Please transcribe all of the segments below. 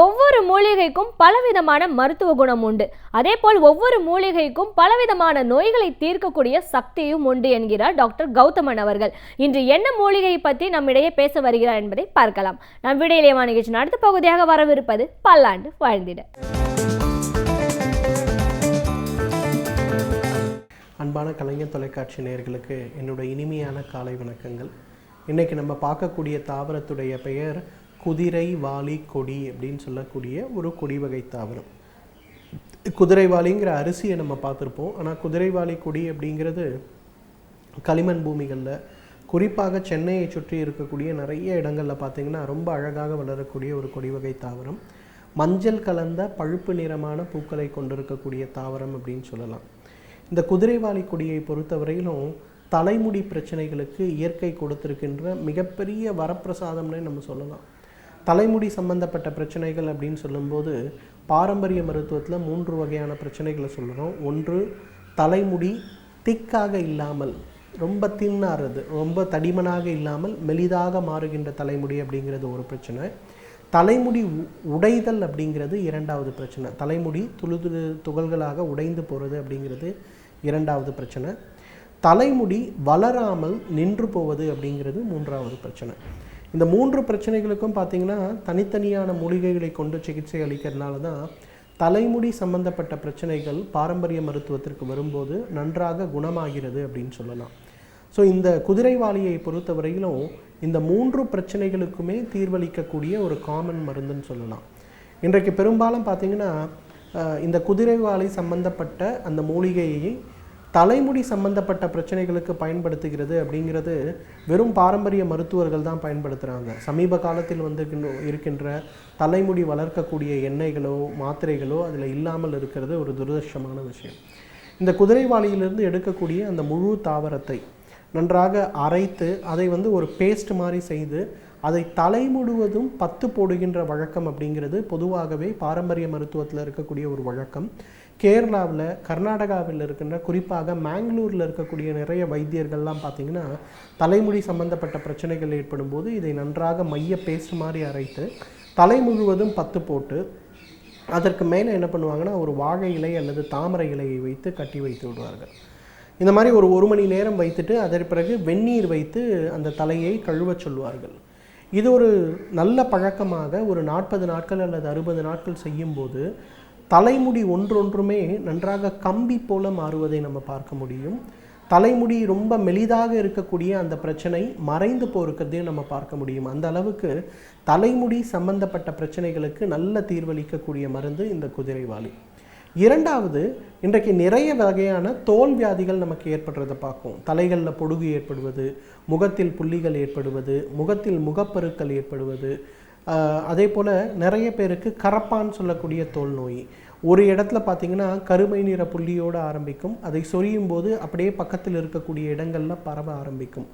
ஒவ்வொரு மூலிகைக்கும் பலவிதமான மருத்துவ குணம் உண்டு. அதேபோல் ஒவ்வொரு மூலிகைக்கும் பலவிதமான நோய்களை தீர்க்கக்கூடிய சக்தியும் உண்டு என்கிறார் டாக்டர் கௌதமன் அவர்கள். இன்று என்ன மூலிகை பற்றி நம்மிடையே பேச வருகிறார் என்பதை பார்க்கலாம். நம் விடையிலேயே நிகழ்ச்சி அடுத்த பகுதியாக வரவிருப்பது பல்லாண்டு வாழ்ந்திட. அன்பான கலைஞர் தொலைக்காட்சி நேயர்களுக்கு என்னுடைய இனிமையான காலை வணக்கங்கள். இன்னைக்கு நம்ம பார்க்கக்கூடிய தாவரத்துடைய பெயர் குதிரைவாலி கொடி அப்படின்னு சொல்லக்கூடிய ஒரு கொடி வகை தாவரம். குதிரைவாலிங்கிற அரிசியை நம்ம பார்த்துருப்போம். ஆனால் குதிரைவாலி கொடி அப்படிங்கிறது களிமண் பூமிகளில், குறிப்பாக சென்னையை சுற்றி இருக்கக்கூடிய நிறைய இடங்களில் பார்த்திங்கன்னா ரொம்ப அழகாக வளரக்கூடிய ஒரு கொடி வகை தாவரம். மஞ்சள் கலந்த பழுப்பு நிறமான பூக்களை கொண்டிருக்கக்கூடிய தாவரம் அப்படின்னு சொல்லலாம். இந்த குதிரைவாலி கொடியை பொறுத்தவரையிலும் தலைமுடி பிரச்சனைகளுக்கு இயற்கை கொடுத்திருக்கின்ற மிகப்பெரிய வரப்பிரசாதம்னே நம்ம சொல்லலாம். தலைமுடி சம்பந்தப்பட்ட பிரச்சனைகள் அப்படின்னு சொல்லும்போது பாரம்பரிய மருத்துவத்தில் 3 வகையான பிரச்சனைகளை சொல்கிறோம். ஒன்று, தலைமுடி திக்காக இல்லாமல் ரொம்ப தின்னாகிறது, ரொம்ப தடிமனாக இல்லாமல் மெலிதாக மாறுகின்ற தலைமுடி அப்படிங்கிறது ஒரு பிரச்சனை. தலைமுடி உடைதல் அப்படிங்கிறது 2வது பிரச்சனை. தலைமுடி துகள்களாக உடைந்து போகிறது அப்படிங்கிறது 2வது பிரச்சனை. தலைமுடி வளராமல் நின்று போவது அப்படிங்கிறது 3வது பிரச்சனை. இந்த 3 பிரச்சனைகளுக்கும் பார்த்திங்கன்னா தனித்தனியான மூலிகைகளை கொண்டு சிகிச்சை அளிக்கிறதுனால தான் தலைமுடி சம்பந்தப்பட்ட பிரச்சனைகள் பாரம்பரிய மருத்துவத்திற்கு வரும்போது நன்றாக குணமாகிறது அப்படின்னு சொல்லலாம். ஸோ இந்த குதிரைவாலியை பொறுத்தவரையிலும் இந்த 3 பிரச்சனைகளுக்குமே தீர்வளிக்கக்கூடிய ஒரு காமன் மருந்துன்னு சொல்லலாம். இன்றைக்கு பெரும்பாலும் பார்த்திங்கன்னா இந்த குதிரைவாலி சம்பந்தப்பட்ட அந்த மூலிகையை தலைமுடி சம்பந்தப்பட்ட பிரச்சனைகளுக்கு பயன்படுத்துகிறது அப்படிங்கிறது வெறும் பாரம்பரிய மருத்துவர்கள் தான் பயன்படுத்துகிறாங்க. சமீப காலத்தில் இருக்கின்ற தலைமுடி வளர்க்கக்கூடிய எண்ணெய்களோ மாத்திரைகளோ அதில் இல்லாமல் இருக்கிறது ஒரு துரதிர்ஷ்டமான விஷயம். இந்த குதிரைவாலியிலிருந்து எடுக்கக்கூடிய அந்த முழு தாவரத்தை நன்றாக அரைத்து அதை ஒரு பேஸ்ட் மாதிரி செய்து அதை தலை முழுவதும் 10 போடுகின்ற வழக்கம் அப்படிங்கிறது பொதுவாகவே பாரம்பரிய மருத்துவத்தில் இருக்கக்கூடிய ஒரு வழக்கம். கேரளாவில், கர்நாடகாவில் இருக்கின்ற, குறிப்பாக மேங்களூரில் இருக்கக்கூடிய நிறைய வைத்தியர்கள்லாம் பார்த்திங்கன்னா தலைமுடி சம்பந்தப்பட்ட பிரச்சனைகள் ஏற்படும் போது இதை நன்றாக மைய பேஸ்ட் மாதிரி அரைத்து தலை முழுவதும் 10 போட்டு அதற்கு மேலே என்ன பண்ணுவாங்கன்னா ஒரு வாழை இலை அல்லது தாமரை இலையை வைத்து கட்டி வைத்து விடுவார்கள். இந்த மாதிரி ஒரு மணி நேரம் வைத்துட்டு அதற்கு பிறகு வெந்நீர் வைத்து அந்த தலையை கழுவ சொல்வார்கள். இது ஒரு நல்ல பழக்கமாக ஒரு 40 நாட்கள் அல்லது 60 நாட்கள் செய்யும்போது தலைமுடி ஒன்றொன்றுமே நன்றாக கம்பி போல மாறுவதை நம்ம பார்க்க முடியும். தலைமுடி ரொம்ப மெலிதாக இருக்கக்கூடிய அந்த பிரச்சனை மறைந்து போகிறதையும் நம்ம பார்க்க முடியும். அந்த அளவுக்கு தலைமுடி சம்பந்தப்பட்ட பிரச்சனைகளுக்கு நல்ல தீர்வளிக்கக்கூடிய மருந்து இந்த குதிரைவாலி. 2வது, இன்றைக்கு நிறைய வகையான தோல் வியாதிகள் நமக்கு ஏற்படுறதை பார்க்கும். தலைகளில் பொடுகு ஏற்படுவது, முகத்தில் புள்ளிகள் ஏற்படுவது, முகத்தில் முகப்பருக்கள் ஏற்படுவது, அதே போல் நிறைய பேருக்கு கரப்பான்னு சொல்லக்கூடிய தோல் நோய். ஒரு இடத்துல பார்த்திங்கன்னா கருமை நிற புள்ளியோடு ஆரம்பிக்கும், அதை சொரியும் போது அப்படியே பக்கத்தில் இருக்கக்கூடிய இடங்களில் பரவ ஆரம்பிக்கும்.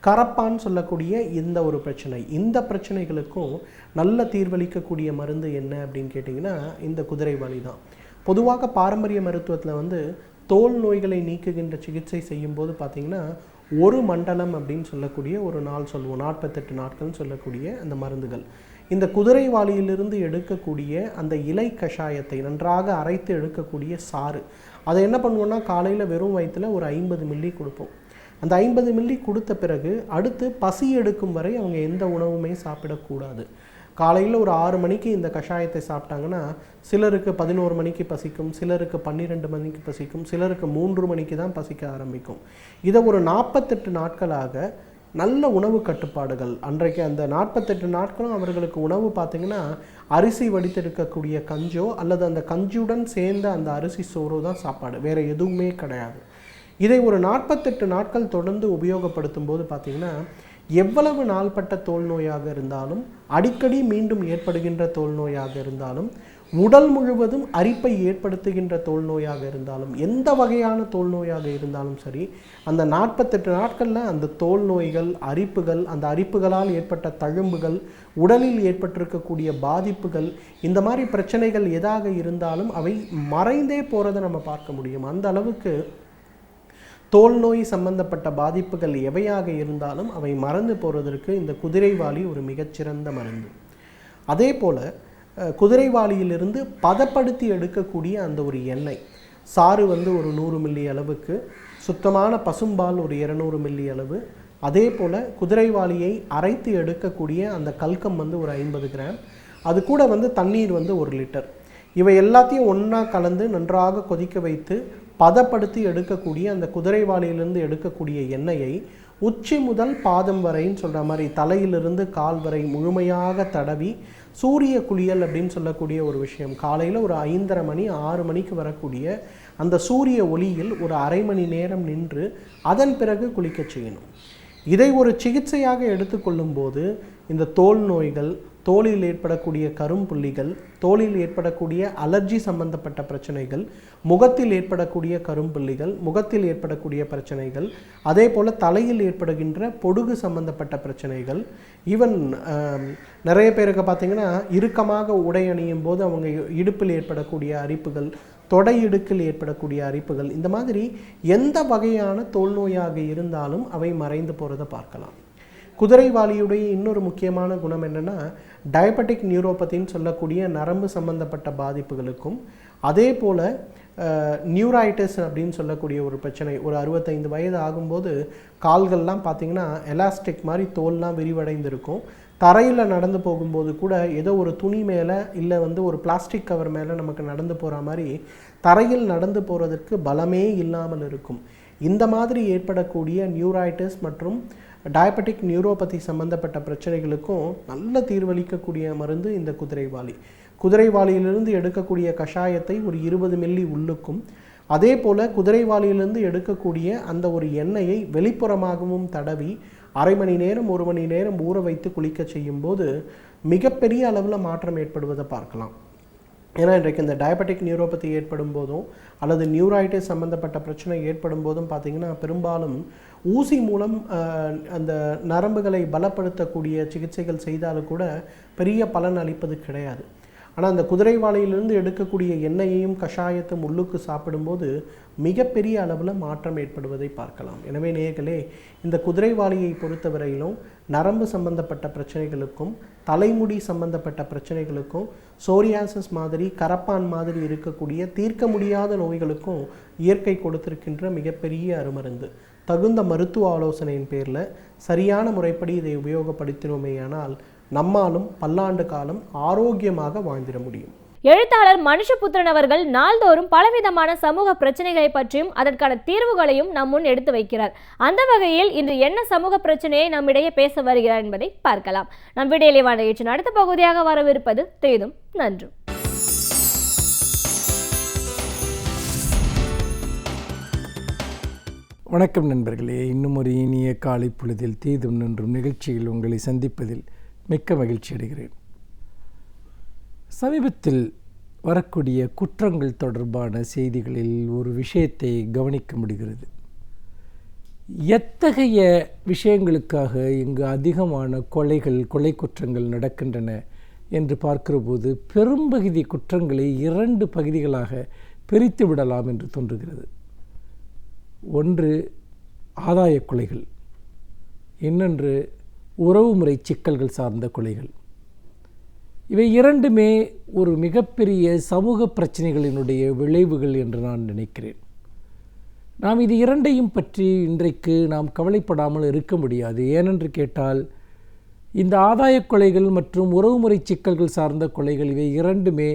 கரப்பான்னு சொல்லக்கூடிய இந்த ஒரு பிரச்சனை. இந்த பிரச்சனைகளுக்கும் நல்ல தீர்வளிக்கக்கூடிய மருந்து என்ன அப்படின்னு கேட்டிங்கன்னா இந்த குதிரைவாலி தான். பொதுவாக பாரம்பரிய மருத்துவத்தில் தோல் நோய்களை நீக்குகின்ற சிகிச்சை செய்யும்போது பார்த்திங்கன்னா ஒரு மண்டலம் அப்படின்னு சொல்லக்கூடிய ஒரு நாள் சொல்லுவோம், 48 நாட்கள்னு சொல்லக்கூடிய அந்த மருந்துகள். இந்த குதிரைவாலியிலிருந்து எடுக்கக்கூடிய அந்த இலை கஷாயத்தை நன்றாக அரைத்து எடுக்கக்கூடிய சாறு, அதை என்ன பண்ணுவோன்னா காலையில் வெறும் வயிற்றில் ஒரு 50 மில்லி கொடுப்போம். அந்த 50 மில்லி கொடுத்த பிறகு அடுத்து பசி எடுக்கும் வரை அவங்க எந்த உணவுமே சாப்பிடக்கூடாது. காலையில் ஒரு 6 மணிக்கு இந்த கஷாயத்தை சாப்பிட்டாங்கன்னா சிலருக்கு 11 மணிக்கு பசிக்கும், சிலருக்கு 12 மணிக்கு பசிக்கும், சிலருக்கு 3 மணிக்கு தான் பசிக்க ஆரம்பிக்கும். இதை ஒரு 48 நாட்களாக நல்ல உணவு கட்டுப்பாடுகள். அன்றைக்கு அந்த 48 நாட்களும் அவர்களுக்கு உணவு பார்த்திங்கன்னா அரிசி வடித்தெடுக்கக்கூடிய கஞ்சோ அல்லது அந்த கஞ்சியுடன் சேர்ந்த அந்த அரிசி சோறோ தான் சாப்பாடு, வேறு எதுவுமே கிடையாது. இதை ஒரு 48 நாட்கள் தொடர்ந்து உபயோகப்படுத்தும் போது பார்த்திங்கன்னா எவ்வளவு நாள்பட்ட தோல் நோயாக இருந்தாலும், அடிக்கடி மீண்டும் ஏற்படுகின்ற தோல் நோயாக இருந்தாலும், உடல் முழுவதும் அரிப்பை ஏற்படுத்துகின்ற தோல் நோயாக இருந்தாலும், எந்த வகையான தோல் நோயாக இருந்தாலும் சரி, அந்த 48 நாட்களில் அந்த தோல் நோய்கள், அரிப்புகள், அந்த அரிப்புகளால் ஏற்பட்ட தழும்புகள், உடலில் ஏற்பட்டிருக்கக்கூடிய பாதிப்புகள், இந்த மாதிரி பிரச்சனைகள் எதாக இருந்தாலும் அவை மறைந்தே போகிறத நம்ம பார்க்க முடியும். அந்த அளவுக்கு தோல் நோய் சம்பந்தப்பட்ட பாதிப்புகள் எவையாக இருந்தாலும் அவை மறந்து போகிறதற்கு இந்த குதிரைவாலி ஒரு மிகச்சிறந்த மருந்து. அதே போல் குதிரைவாலியிலிருந்து பதப்படுத்தி எடுக்கக்கூடிய அந்த ஒரு எண்ணெய் சாறு ஒரு 100 மில்லி அளவுக்கு, சுத்தமான பசும்பால் ஒரு 200 மில்லி அளவு, அதே போல் குதிரைவாலியை அரைத்து எடுக்கக்கூடிய அந்த கல்கம் ஒரு 50 கிராம், அது கூட தண்ணீர் 1 லிட்டர், இவை எல்லாத்தையும் ஒன்றா கலந்து நன்றாக கொதிக்க வைத்து பதப்படுத்தி எடுக்கக்கூடிய அந்த குதிரைவாலியிலிருந்து எடுக்கக்கூடிய எண்ணெயை உச்சி முதல் பாதம் வரைன்னு சொல்கிற மாதிரி தலையிலிருந்து கால் வரை முழுமையாக தடவி சூரிய குளியல் அப்படின்னு சொல்லக்கூடிய ஒரு விஷயம், காலையில் ஒரு 5:30 மணி 6 மணிக்கு வரக்கூடிய அந்த சூரிய ஒளியில் ஒரு அரை மணி நேரம் நின்று அதன் பிறகு குளிக்க செய்யணும். இதை ஒரு சிகிச்சையாக எடுத்துக்கொள்ளும் போது இந்த தோல் நோய்கள், தோலில் ஏற்படக்கூடிய கரும்புள்ளிகள், தோலில் ஏற்படக்கூடிய அலர்ஜி சம்பந்தப்பட்ட பிரச்சனைகள், முகத்தில் ஏற்படக்கூடிய கரும்புள்ளிகள், முகத்தில் ஏற்படக்கூடிய பிரச்சனைகள், அதே போல் தலையில் ஏற்படுகின்ற பொடுகு சம்பந்தப்பட்ட பிரச்சனைகள், ஈவன் நிறைய பேருக்கு பார்த்திங்கன்னா இறுக்கமாக உடை அணியும் போது அவங்க இடுப்பில் ஏற்படக்கூடிய அரிப்புகள், தொடை இடுக்கில் ஏற்படக்கூடிய அரிப்புகள், இந்த மாதிரி எந்த வகையான தோல் நோயாக இருந்தாலும் அவை மறைந்து போகிறத பார்க்கலாம். குதிரைவாலியுடைய இன்னொரு முக்கியமான குணம் என்னென்னா, டயபெட்டிக் நியூரோபதின்னு சொல்லக்கூடிய நரம்பு சம்பந்தப்பட்ட பாதிப்புகளுக்கும், அதே போல் நியூரைட்டிஸ் அப்படின்னு சொல்லக்கூடிய ஒரு பிரச்சனை, ஒரு 65 வயது ஆகும்போது கால்கள்லாம் பார்த்திங்கன்னா எலாஸ்டிக் மாதிரி தோல்லாம் விரிவடைந்திருக்கும், தரையில் நடந்து போகும்போது கூட ஏதோ ஒரு துணி மேலே இல்லை ஒரு பிளாஸ்டிக் கவர் மேலே நமக்கு நடந்து போகிற மாதிரி தரையில் நடந்து போகிறதுக்கு பலமே இல்லாமல் இருக்கும். இந்த மாதிரி ஏற்படக்கூடிய நியூரைட்டிஸ் மற்றும் டயபெட்டிக் நியூரோபதி சம்பந்தப்பட்ட பிரச்சனைகளுக்கும் நல்ல தீர்வளிக்கக்கூடிய மருந்து இந்த குதிரைவாலி. குதிரைவாலியிலிருந்து எடுக்கக்கூடிய கஷாயத்தை ஒரு 20 மில்லி உள்ளுக்கும், அதே போல் குதிரைவாலியிலிருந்து எடுக்கக்கூடிய அந்த ஒரு எண்ணெயை வெளிப்புறமாகவும் தடவி அரை மணி நேரம் 1 மணி நேரம் ஊற வைத்து குளிக்க செய்யும்போது மிகப்பெரிய அளவில் மாற்றம் ஏற்படுவதை பார்க்கலாம். ஏன்னா இன்றைக்கு இந்த டயபெட்டிக் நியூரோபதி ஏற்படும் போதும் அல்லது நியூரைட்டிஸ் சம்மந்தப்பட்ட பிரச்சனை ஏற்படும் போதும் பார்த்திங்கன்னா பெரும்பாலும் ஊசி மூலம் அந்த நரம்புகளை பலப்படுத்தக்கூடிய சிகிச்சைகள் செய்தாலும் கூட பெரிய பலன் அளிப்பது கிடையாது. ஆனால் அந்த குதிரைவாலியிலிருந்து எடுக்கக்கூடிய எண்ணெயையும் கஷாயத்தையும் உள்ளுக்கு சாப்பிடும்போது மிகப்பெரிய அளவில் மாற்றம் ஏற்படுவதை பார்க்கலாம். எனவே நேயர்களே, இந்த குதிரைவாலியை பொறுத்தவரையிலும் நரம்பு சம்பந்தப்பட்ட பிரச்சனைகளுக்கும் தலைமுடி சம்பந்தப்பட்ட பிரச்சனைகளுக்கும் சோரியாசிஸ் மாதிரி கரப்பான் மாதிரி இருக்கக்கூடிய தீர்க்க முடியாத நோய்களுக்கும் இயற்கை கொடுத்திருக்கின்ற மிகப்பெரிய அருமருந்து. தகுந்த மருத்துவ ஆலோசனையின் பேரில் சரியான முறைப்படி இதை உபயோகப்படுத்தினோமேயானால் நம்மாலும் பல்லாண்டு காலம் ஆரோக்கியமாக வாழ்ந்திட முடியும். எழுத்தாளர் மனுஷபுத்திரன் அவர்கள் நாள்தோறும் பலவிதமான சமூக பிரச்சனைகளை பற்றியும் அதற்கான தீர்வுகளையும் நம் முன் எடுத்து வைக்கிறார். அந்த வகையில் இன்று என்ன சமூக பிரச்சனையை நம்மிடையே பேச வருகிறார் என்பதை பார்க்கலாம். நம் விடையிலேவான நிகழ்ச்சியின் அடுத்த பகுதியாக வரவிருப்பது தீதும் நன்றும். வணக்கம் நண்பர்களே, இன்னும் ஒரு இனிய காலை பொழுதில் தீதும் நன்றும் நிகழ்ச்சியில் உங்களை சந்திப்பதில் மிக்க மகிழ்ச்சி அடைகிறேன். சமீபத்தில் வரக்கூடிய குற்றங்கள் தொடர்பான செய்திகளில் ஒரு விஷயத்தை கவனிக்க முடிகிறது. எத்தகைய விஷயங்களுக்காக இங்கு அதிகமான கொலை குற்றங்கள் நடக்கின்றன என்று பார்க்கிற போது பெரும்பகுதி குற்றங்களை 2 பகுதிகளாக பிரித்து விடலாம் என்று தோன்றுகிறது. ஒன்று ஆதாய கொலைகள், இன்னொன்று உறவுமுறை சிக்கல்கள் சார்ந்த கொலைகள். இவை 2மே ஒரு மிகப்பெரிய சமூக பிரச்சனைகளினுடைய விளைவுகள் என்று நான் நினைக்கிறேன். நாம் இது 2ஐயும் பற்றி இன்றைக்கு நாம் கவலைப்படாமல் இருக்க முடியாது. ஏனென்று கேட்டால், இந்த ஆதாய கொலைகள் மற்றும் உறவுமுறை சிக்கல்கள் சார்ந்த கொலைகள் இவை 2மே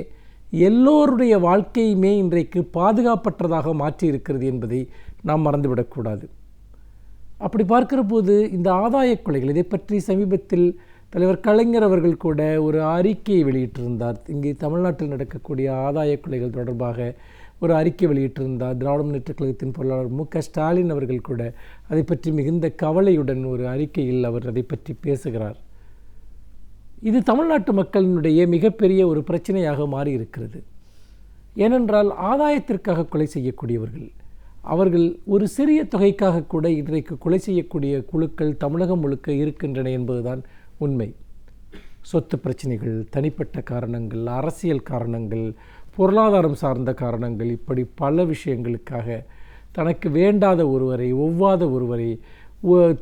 எல்லோருடைய வாழ்க்கையுமே இன்றைக்கு பாதுகாப்பற்றதாக மாற்றி இருக்கிறது என்பதை நாம் மறந்துவிடக்கூடாது. அப்படி பார்க்கிற போது இந்த ஆதாய கொலைகள், இதை பற்றி சமீபத்தில் தலைவர் கலைஞர் அவர்கள் கூட ஒரு அறிக்கையை வெளியிட்டிருந்தார். இங்கே தமிழ்நாட்டில் நடக்கக்கூடிய ஆதாய கொலைகள் தொடர்பாக ஒரு அறிக்கை வெளியிட்டிருந்தார். திராவிட முன்னேற்றக் கழகத்தின் பொருளாளர் மு.க. ஸ்டாலின் அவர்கள் கூட அதை பற்றி மிகுந்த கவலையுடன் ஒரு அறிக்கையில் அவர் அதை பற்றி பேசுகிறார். இது தமிழ்நாட்டு மக்களினுடைய மிகப்பெரிய ஒரு பிரச்சனையாக மாறி இருக்கிறது. ஏனென்றால் ஆதாயத்திற்காக கொலை செய்யக்கூடியவர்கள், அவர்கள் ஒரு சிறிய தொகைக்காக கூட இன்றைக்கு கொலை செய்யக்கூடிய குழுக்கள் தமிழகம் முழுக்க இருக்கின்றன என்பதுதான் உண்மை. சொத்து பிரச்சனைகள், தனிப்பட்ட காரணங்கள், அரசியல் காரணங்கள், பொருளாதாரம் சார்ந்த காரணங்கள், இப்படி பல விஷயங்களுக்காக தனக்கு வேண்டாத ஒருவரை, ஒவ்வாத ஒருவரை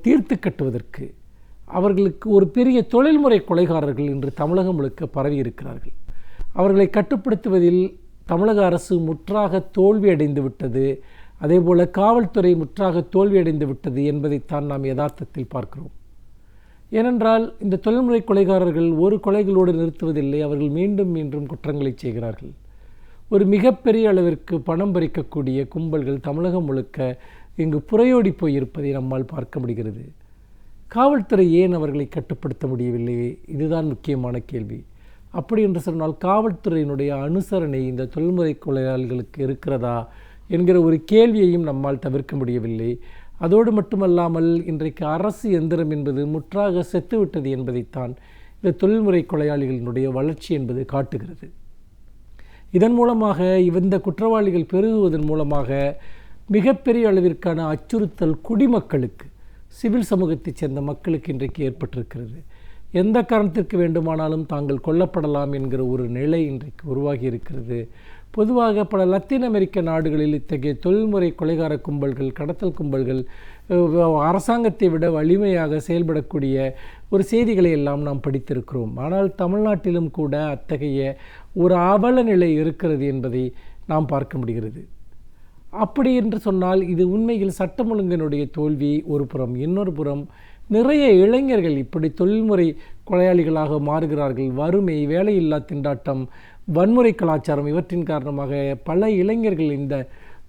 தீர்த்து கட்டுவதற்கு அவர்களுக்கு ஒரு பெரிய தொழில்முறை கொலைகாரர்கள் இன்று தமிழகம் முழுக்க பரவி இருக்கிறார்கள். அவர்களை கட்டுப்படுத்துவதில் தமிழக அரசு முற்றாக தோல்வியடைந்து விட்டது, அதேபோல் காவல்துறை முற்றாக தோல்வியடைந்து விட்டது என்பதைத்தான் நாம் யதார்த்தத்தில் பார்க்கிறோம். ஏனென்றால் இந்த தொழில்முறை கொலைகாரர்கள் ஒரு கொலைகளோடு நிறுத்துவதில்லை, அவர்கள் மீண்டும் மீண்டும் குற்றங்களை செய்கிறார்கள். ஒரு மிகப்பெரிய அளவிற்கு பணம் பறிக்கக்கூடிய கும்பல்கள் தமிழகம் முழுக்க இங்கு புரையோடி போயிருப்பதை நம்மால் பார்க்க முடிகிறது. காவல்துறை ஏன் அவர்களை கட்டுப்படுத்த முடியவில்லை? இதுதான் முக்கியமான கேள்வி. அப்படி என்று சொன்னால் காவல்துறையினுடைய அனுசரணை இந்த தொழில்முறை கொலையாளிகளுக்கு இருக்கிறதா என்கிற ஒரு கேள்வியையும் நம்மால் தவிர்க்க முடியவில்லை. அதோடு மட்டுமல்லாமல் இன்றைக்கு அரசு எந்திரம் என்பது முற்றாக செத்துவிட்டது என்பதைத்தான் இந்த தொழில்முறை கொலையாளிகளினுடைய வளர்ச்சி என்பது காட்டுகிறது. இதன் மூலமாக இந்த குற்றவாளிகள் பெருகுவதன் மூலமாக மிகப்பெரிய அளவிற்கான அச்சுறுத்தல் குடிமக்களுக்கு, சிவில் சமூகத்தைச் சேர்ந்த மக்களுக்கு இன்றைக்கு ஏற்பட்டிருக்கிறது. எந்த காரணத்திற்கு வேண்டுமானாலும் தாங்கள் கொல்லப்படலாம் என்கிற ஒரு நிலை இன்றைக்கு உருவாகி இருக்கிறது. பொதுவாக பல லத்தீன் அமெரிக்க நாடுகளில் இத்தகைய தொழில்முறை கொலைகார கும்பல்கள், கடத்தல் கும்பல்கள் அரசாங்கத்தை விட வலிமையாக செயல்படக்கூடிய ஒரு செய்திகளை எல்லாம் நாம் படித்திருக்கிறோம். ஆனால் தமிழ்நாட்டிலும் கூட அத்தகைய ஒரு அவல நிலை இருக்கிறது என்பதை நாம் பார்க்க முடிகிறது. அப்படி என்று சொன்னால் இது உண்மையில் சட்டம் ஒழுங்கினுடைய தோல்வி ஒரு புறம், இன்னொரு புறம் நிறைய இளைஞர்கள் இப்படி தொழில்முறை கொலையாளிகளாக மாறுகிறார்கள். வறுமை, வேலையில்லா திண்டாட்டம், வன்முறை கலாச்சாரம் இவற்றின் காரணமாக பல இளைஞர்கள் இந்த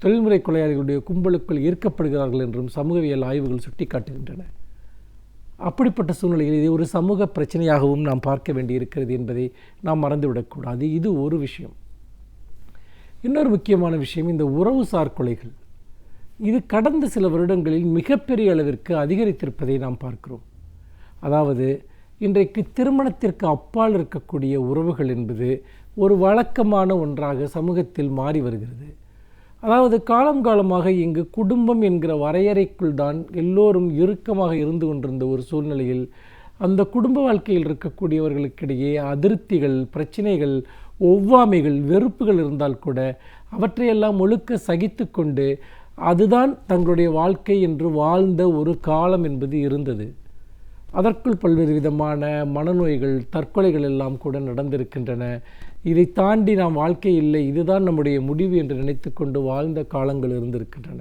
தொழில்முறை கொலையாளிகளுடைய கும்பலுக்குள் ஈர்க்கப்படுகிறார்கள் என்றும் சமூகவியல் ஆய்வுகள் சுட்டிக்காட்டுகின்றன. அப்படிப்பட்ட சூழ்நிலையில் இதை ஒரு சமூக பிரச்சனையாகவும் நாம் பார்க்க வேண்டியிருக்கிறது என்பதை நாம் மறந்துவிடக்கூடாது. இது ஒரு விஷயம். இன்னொரு முக்கியமான விஷயம் இந்த உறவுசார் கொலைகள். இது கடந்த சில வருடங்களில் மிகப்பெரிய அளவிற்கு அதிகரித்திருப்பதை நாம் பார்க்கிறோம். அதாவது இன்றைக்கு திருமணத்திற்கு அப்பால் இருக்கக்கூடிய உறவுகள் என்பது ஒரு வழக்கமான ஒன்றாக சமூகத்தில் மாறி வருகிறது. அதாவது காலம் காலமாக இங்கு குடும்பம் என்கிற வரையறைக்குள் தான் எல்லோரும் இறுக்கமாக இருந்து கொண்டிருந்த ஒரு சூழ்நிலையில் அந்த குடும்ப வாழ்க்கையில் இருக்கக்கூடியவர்களுக்கிடையே அதிருப்திகள், பிரச்சனைகள், ஒவ்வாமைகள், வெறுப்புகள் இருந்தால் கூட அவற்றையெல்லாம் ஒழுக்க சகித்து கொண்டு அதுதான் தங்களுடைய வாழ்க்கை என்று வாழ்ந்த ஒரு காலம் என்பது இருந்தது. அதற்குள் பல்வேறு விதமான மனநோய்கள், தற்கொலைகள் எல்லாம் கூட நடந்திருக்கின்றன. இதை தாண்டி நாம் வாழ்க்கை இல்லை, இதுதான் நம்முடைய முடிவு என்று நினைத்து கொண்டு வாழ்ந்த காலங்கள் இருந்திருக்கின்றன.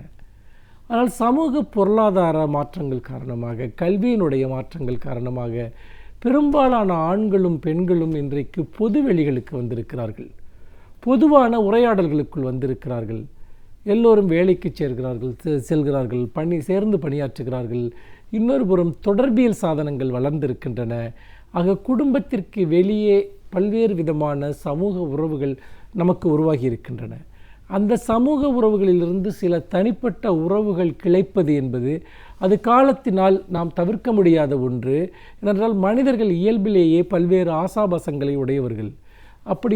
ஆனால் சமூக பொருளாதார மாற்றங்கள் காரணமாக, கல்வியினுடைய மாற்றங்கள் காரணமாக பெரும்பாலான ஆண்களும் பெண்களும் இன்றைக்கு பொது வெளிகளுக்கு வந்திருக்கிறார்கள், பொதுவான உரையாடல்களுக்குள் வந்திருக்கிறார்கள். எல்லோரும் வேலைக்கு செல்கிறார்கள், சேர்ந்து பணியாற்றுகிறார்கள். இன்னொரு புறம் தொடர்பியல் சாதனங்கள் வளர்ந்திருக்கின்றன. ஆக குடும்பத்திற்கு வெளியே பல்வேறு விதமான சமூக உறவுகள் நமக்கு உருவாகி இருக்கின்றன. அந்த சமூக உறவுகளிலிருந்து சில தனிப்பட்ட உறவுகள் கிளைப்பது என்பது அது காலத்தினால் நாம் தவிர்க்க முடியாத ஒன்று. ஏனென்றால் மனிதர்கள் இயல்பிலேயே பல்வேறு ஆசாபாசங்களை உடையவர்கள். அப்படி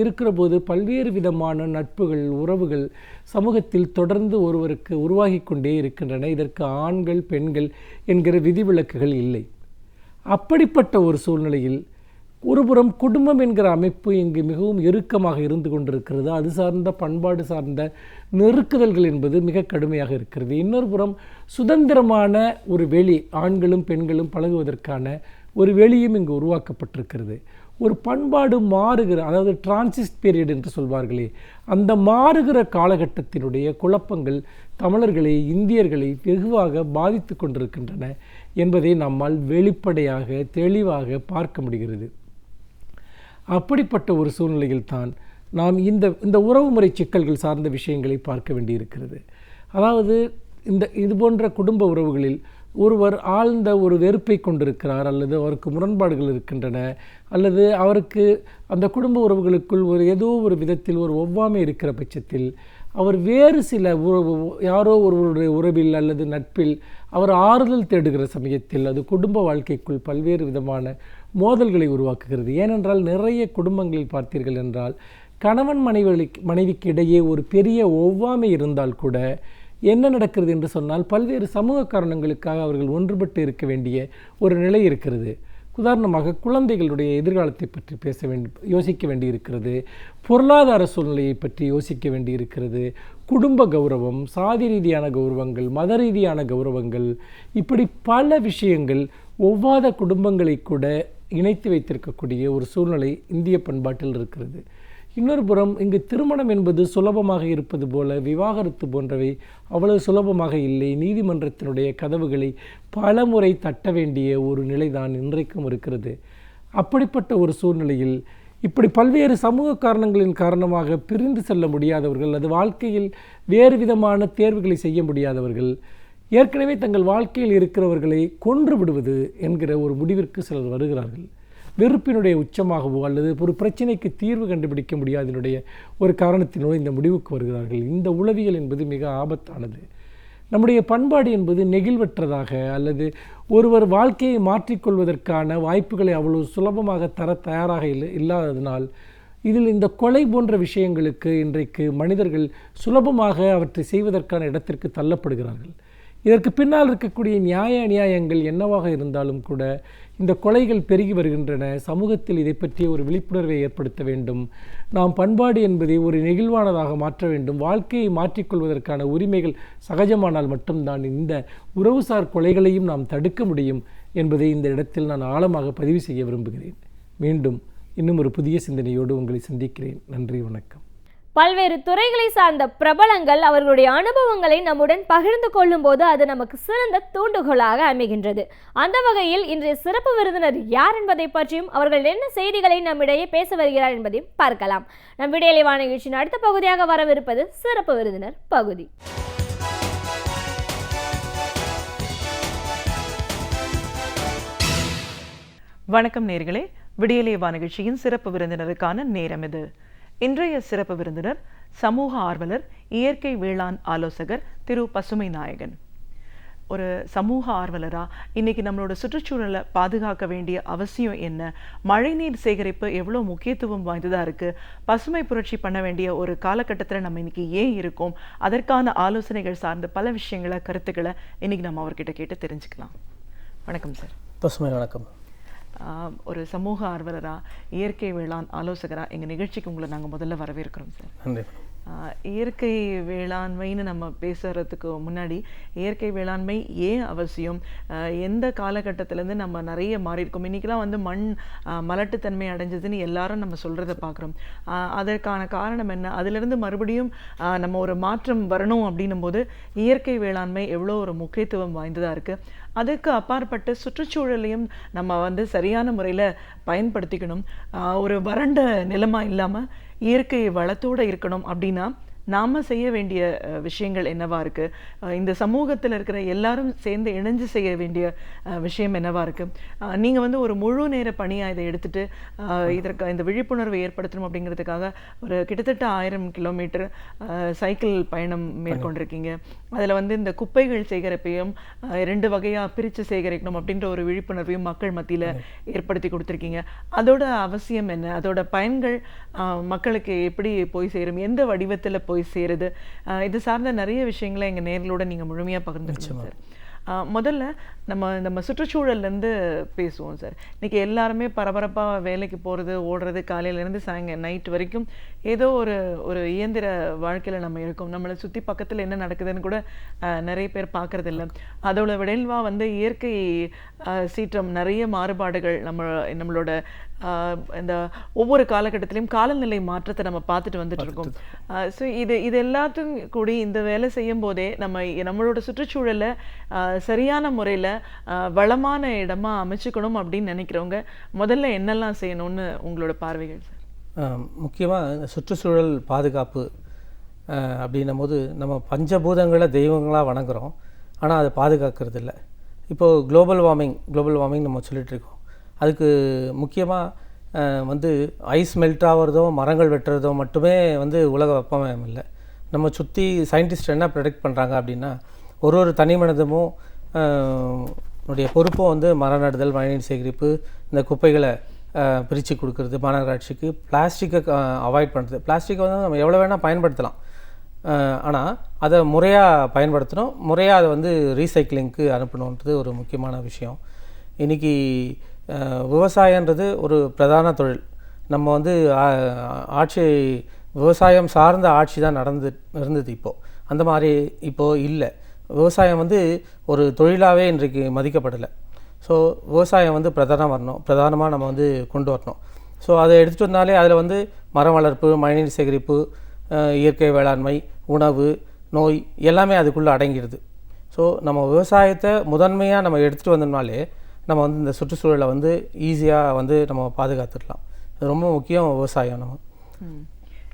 இருக்கிற போது பல்வேறு விதமான நட்புகள், உறவுகள் சமூகத்தில் தொடர்ந்து ஒருவருக்கு உருவாகி கொண்டே இருக்கின்றன. இதற்கு ஆண்கள், பெண்கள் என்கிற விதிவிலக்குகள் இல்லை. அப்படிப்பட்ட ஒரு சூழ்நிலையில் ஒருபுறம் குடும்பம் என்கிற அமைப்பு இங்கு மிகவும் இறுக்கமாக இருந்து கொண்டிருக்கிறது. அது சார்ந்த பண்பாடு சார்ந்த நெருக்குதல்கள் என்பது மிக கடுமையாக இருக்கிறது. இன்னொரு புறம் சுதந்திரமான ஒரு வெளி, ஆண்களும் பெண்களும் பழகுவதற்கான ஒரு வெளியும் இங்கு உருவாக்கப்பட்டிருக்கிறது. ஒரு பண்பாடு மாறுகிற, அதாவது டிரான்சிஸ்ட் பீரியட் என்று சொல்வார்களே, அந்த மாறுகிற காலகட்டத்தினுடைய குழப்பங்கள் தமிழர்களை, இந்தியர்களை வெகுவாக பாதித்து கொண்டிருக்கின்றன என்பதை நம்மால் வெளிப்படையாக தெளிவாக பார்க்க முடிகிறது. அப்படிப்பட்ட ஒரு சூழ்நிலையில் தான் நாம் இந்த உறவுமுறை சிக்கல்கள் சார்ந்த விஷயங்களை பார்க்க வேண்டியிருக்கிறது. அதாவது இது போன்ற குடும்ப உறவுகளில் ஒருவர் ஆழ்ந்த ஒரு வெறுப்பை கொண்டிருக்கிறார், அல்லது அவருக்கு முரண்பாடுகள் இருக்கின்றன, அல்லது அவருக்கு அந்த குடும்ப உறவுகளுக்குள் ஏதோ ஒரு விதத்தில் ஒரு ஒவ்வாமை இருக்கிற பட்சத்தில் அவர் வேறு சில யாரோ ஒருவருடைய உறவில் அல்லது நட்பில் அவர் ஆறுதல் தேடுகிற சமயத்தில் அது குடும்ப வாழ்க்கைக்குள் பல்வேறு விதமான மோதல்களை உருவாக்குகிறது. ஏனென்றால் நிறைய குடும்பங்களில் பார்த்தீர்கள் என்றால் கணவன் மனைவிக்கு இடையே ஒரு பெரிய ஒவ்வாமை இருந்தால் கூட என்ன நடக்கிறது என்று சொன்னால் பல்வேறு சமூக காரணங்களுக்காக அவர்கள் ஒன்றுபட்டு இருக்க வேண்டிய ஒரு நிலை இருக்கிறது. உதாரணமாக குழந்தைகளுடைய எதிர்காலத்தை பற்றி யோசிக்க வேண்டி இருக்கிறது, பொருளாதார சூழ்நிலையை பற்றி யோசிக்க வேண்டி இருக்கிறது, குடும்ப கௌரவம், சாதி ரீதியான கௌரவங்கள், மத ரீதியான கௌரவங்கள், இப்படி பல விஷயங்கள் ஒவ்வாத குடும்பங்களை கூட இணைத்து வைத்திருக்கக்கூடிய ஒரு சூழ்நிலை இந்திய பண்பாட்டில் இருக்கிறது. இன்னொரு புறம் இங்கு திருமணம் என்பது சுலபமாக இருப்பது போல விவாகரத்து போன்றவை அவ்வளவு சுலபமாக இல்லை. நீதிமன்றத்தினுடைய கதவுகளை பல முறை தட்ட வேண்டிய ஒரு நிலைதான் இன்றைக்கும் இருக்கிறது. அப்படிப்பட்ட ஒரு சூழ்நிலையில் இப்படி பல்வேறு சமூக காரணங்களின் காரணமாக பிரிந்து செல்ல முடியாதவர்கள், அது வாழ்க்கையில் வேறு விதமான தேர்வுகளை செய்ய முடியாதவர்கள், ஏற்கனவே தங்கள் வாழ்க்கையில் இருக்கிறவர்களை கொன்று விடுவது என்கிற ஒரு முடிவிற்கு சிலர் வருகிறார்கள். வெறுப்பினுடைய உச்சமாகவோ அல்லது ஒரு பிரச்சனைக்கு தீர்வு கண்டுபிடிக்க முடியாதனுடைய ஒரு காரணத்தினோ இந்த முடிவுக்கு வருகிறார்கள். இந்த உளவியல் என்பது மிக ஆபத்தானது. நம்முடைய பண்பாடு என்பது நெகிழ்வற்றதாக அல்லது ஒருவர் வாழ்க்கையை மாற்றிக்கொள்வதற்கான வாய்ப்புகளை அவ்வளவு சுலபமாக தர தயாராக இல்லாததினால் இதில் இந்த கொலை போன்ற விஷயங்களுக்கு இன்றைக்கு மனிதர்கள் சுலபமாக அவற்றை செய்வதற்கான இடத்திற்கு தள்ளப்படுகிறார்கள். இதற்கு பின்னால் இருக்கக்கூடிய நியாய அநியாயங்கள் என்னவாக இருந்தாலும் கூட இந்த கொலைகள் பெருகி வருகின்றன. சமூகத்தில் இதை பற்றிய ஒரு விழிப்புணர்வை ஏற்படுத்த வேண்டும். நாம் பண்பாடு என்பதை ஒரு நெகிழ்வானதாக மாற்ற வேண்டும். வாழ்க்கையை மாற்றிக்கொள்வதற்கான உரிமைகள் சகஜமானால் மட்டும்தான் இந்த உறவுசார் கொலைகளையும் நாம் தடுக்க முடியும் என்பதை இந்த இடத்தில் நான் ஆழமாக பதிவு செய்ய விரும்புகிறேன். மீண்டும் இன்னும் ஒரு புதிய சிந்தனையோடு உங்களை சந்திக்கிறேன். நன்றி, வணக்கம். பல்வேறு துறைகளை சார்ந்த பிரபலங்கள் அவர்களுடைய அனுபவங்களை நம்முடன் பகிர்ந்து கொள்ளும் போது அது நமக்கு சிறந்த தூண்டுகோலாக அமைகின்றது. அந்த வகையில் இன்றைய சிறப்பு விருந்தினர் யார் என்பதை பற்றியும் அவர்கள் என்ன செய்திகளை நம்மிடையே பேச வருகிறார் என்பதையும் பார்க்கலாம். நம் விடியலை நிகழ்ச்சியின் அடுத்த பகுதியாக வரவிருப்பது சிறப்பு விருந்தினர் பகுதி. வணக்கம் நேயர்களே, விடியலை நிகழ்ச்சியின் சிறப்பு விருந்தினருக்கான நேரம் இது. இன்றைய சிறப்பு விருந்தினர் சமூக ஆர்வலர், இயற்கை வேளாண் ஆலோசகர் திரு பசுமை நாயகன். ஒரு சமூக ஆர்வலரா இன்னைக்கு நம்மளோட சுற்றுச்சூழலை பாதுகாக்க வேண்டிய அவசியம் என்ன, மழைநீர் சேகரிப்பு எவ்வளோ முக்கியத்துவம் வாய்ந்ததாக இருக்குது, பசுமை புரட்சி பண்ண வேண்டிய ஒரு காலகட்டத்தில் நம்ம இன்னைக்கு ஏன் இருக்கோம், அதற்கான ஆலோசனைகள் சார்ந்த பல விஷயங்களை, கருத்துக்களை இன்னைக்கு நம்ம அவர்கிட்ட கேட்டு தெரிஞ்சுக்கலாம். வணக்கம் சார். பசுமை வணக்கம். ஒரு சமூக ஆர்வலராக, இயற்கை வேளாண் ஆலோசகராக எங்கள் நிகழ்ச்சிக்கு உங்களை நாங்கள் முதல்ல வரவேற்கிறோம் சார். நன்றி. இயற்கை வேளாண்மைன்னு நம்ம பேசுகிறதுக்கு முன்னாடி இயற்கை வேளாண்மை ஏன் அவசியம், எந்த காலகட்டத்திலேருந்து நம்ம நிறைய மாறி இருக்கோம், இன்றைக்கெலாம் வந்து மண் மலட்டுத்தன்மை அடைஞ்சதுன்னு எல்லாரும் நம்ம சொல்கிறத பார்க்குறோம். அதற்கான காரணம் என்ன, அதிலிருந்து மறுபடியும் நம்ம ஒரு மாற்றம் வரணும் அப்படின்னும் போது இயற்கை வேளாண்மை எவ்வளோ ஒரு முக்கியத்துவம் வாய்ந்ததாக இருக்குது. அதுக்கு அப்பாற்பட்டு சுற்றுச்சூழலையும் நம்ம வந்து சரியான முறையில் பயன்படுத்திக்கணும். ஒரு வறண்ட நிலமாக இல்லாமல் இயற்கை வளத்தோடு இருக்கணும் அப்படின்னா நாம் செய்ய வேண்டிய விஷயங்கள் என்னவா இருக்குது, இந்த சமூகத்தில் இருக்கிற எல்லாரும் சேர்ந்து இணைஞ்சு செய்ய வேண்டிய விஷயம் என்னவா இருக்குது. நீங்கள் வந்து ஒரு முழு நேர பணியாக இதை எடுத்துகிட்டு இதற்கு இந்த விழிப்புணர்வை ஏற்படுத்தணும் அப்படிங்கிறதுக்காக ஒரு கிட்டத்தட்ட 1000 கிலோமீட்டர் சைக்கிள் பயணம் மேற்கொண்டிருக்கீங்க. அதில் வந்து இந்த குப்பைகள் சேகரிப்பையும் 2 வகையாக பிரித்து சேகரிக்கணும் அப்படின்ற ஒரு விழிப்புணர்வையும் மக்கள் மத்தியில் ஏற்படுத்தி கொடுத்துருக்கீங்க. அதோட அவசியம் என்ன, அதோட பயன்கள் மக்களுக்கு எப்படி போய் சேரும், எந்த வடிவத்தில் போய் சேருது, இது சார்ந்த நிறைய விஷயங்களை எங்கள் நேர்களோட நீங்கள் முழுமையாக பகிர்ந்துக்கணும் சார். முதல்ல நம்ம சுற்றுச்சூழல்லேருந்து பேசுவோம் சார். இன்றைக்கி எல்லாருமே பரபரப்பாக வேலைக்கு போகிறது, ஓடுறது, காலையிலேருந்து நைட் வரைக்கும் ஏதோ ஒரு இயந்திர வாழ்க்கையில் நம்ம இருக்கோம். நம்மளை சுற்றி பக்கத்தில் என்ன நடக்குதுன்னு கூட நிறைய பேர் பார்க்குறதில்ல. அதோட விளைவாக வந்து இயற்கை சீற்றம், நிறைய மாறுபாடுகள், நம்மளோட இந்த ஒவ்வொரு காலகட்டத்திலையும் காலநிலை மாற்றத்தை நம்ம பார்த்துட்டு வந்துட்டு இருக்கோம். ஸோ இது எல்லாத்தையும் கூடி இந்த வேலை செய்யும் போதே நம்மளோட சுற்றுச்சூழலை சரியான முறையில் வளமான இடமா அமைச்சுக்கணும் அப்படின்னு நினைக்கிறவங்க முதல்ல என்னெல்லாம் செய்யணும்னு உங்களோட பார்வைகள் சார்? முக்கியமாக இந்த பாதுகாப்பு அப்படின்னும் போது நம்ம பஞ்சபூதங்களை தெய்வங்களாக வணங்குறோம், ஆனால் அதை பாதுகாக்கிறது இல்லை. இப்போது குளோபல் வார்மிங் நம்ம சொல்லிகிட்டு இருக்கோம். அதுக்கு முக்கியமாக வந்து ஐஸ் மெல்ட் ஆகிறதோ மரங்கள் வெட்டுறதோ மட்டுமே வந்து உலக வெப்பமயம் இல்லை. நம்ம சுற்றி சயின்டிஸ்ட் என்ன ப்ரெடிக்ட் பண்ணுறாங்க அப்படின்னா ஒரு தனி மனிதமும் உடைய பொறுப்பும் வந்து மரம் நடுதல், மழைநீர் சேகரிப்பு, இந்த குப்பைகளை பிரித்து கொடுக்குறது மாநகராட்சிக்கு, பிளாஸ்டிக்கை அவாய்ட் பண்ணுறது. பிளாஸ்டிக்கை வந்து நம்ம எவ்வளோ வேணால் பயன்படுத்தலாம், ஆனால் அதை முறையாக பயன்படுத்தணும், முறையாக அதை வந்து ரீசைக்கிளிங்க்கு அனுப்பணுன்றது ஒரு முக்கியமான விஷயம். இன்றைக்கி விவசாயன்றது ஒரு பிரதான தொழில். நம்ம வந்து ஆட்சி விவசாயம் சார்ந்த ஆட்சி தான் இருந்தது. இப்போது அந்த மாதிரி இப்போது இல்லை. விவசாயம் வந்து ஒரு தொழிலாகவே இன்றைக்கு மதிக்கப்படலை. ஸோ விவசாயம் வந்து பிரதானமாக நம்ம வந்து கொண்டு வரணும். ஸோ அதை எடுத்துகிட்டு வந்தாலே அதில் வந்து மரம் வளர்ப்பு, மழைநீர் சேகரிப்பு, இயற்கை வேளாண்மை, உணவு, நோய் எல்லாமே அதுக்குள்ளே அடங்கிடுது. ஸோ நம்ம விவசாயத்தை முதன்மையாக நம்ம எடுத்துகிட்டு வந்தோம்னாலே நம்ம வந்து இந்த சுற்றுச்சூழலை வந்து ஈஸியாக வந்து நம்ம பாதுகாத்துடலாம். இது ரொம்ப முக்கியம் விவசாயம். நம்ம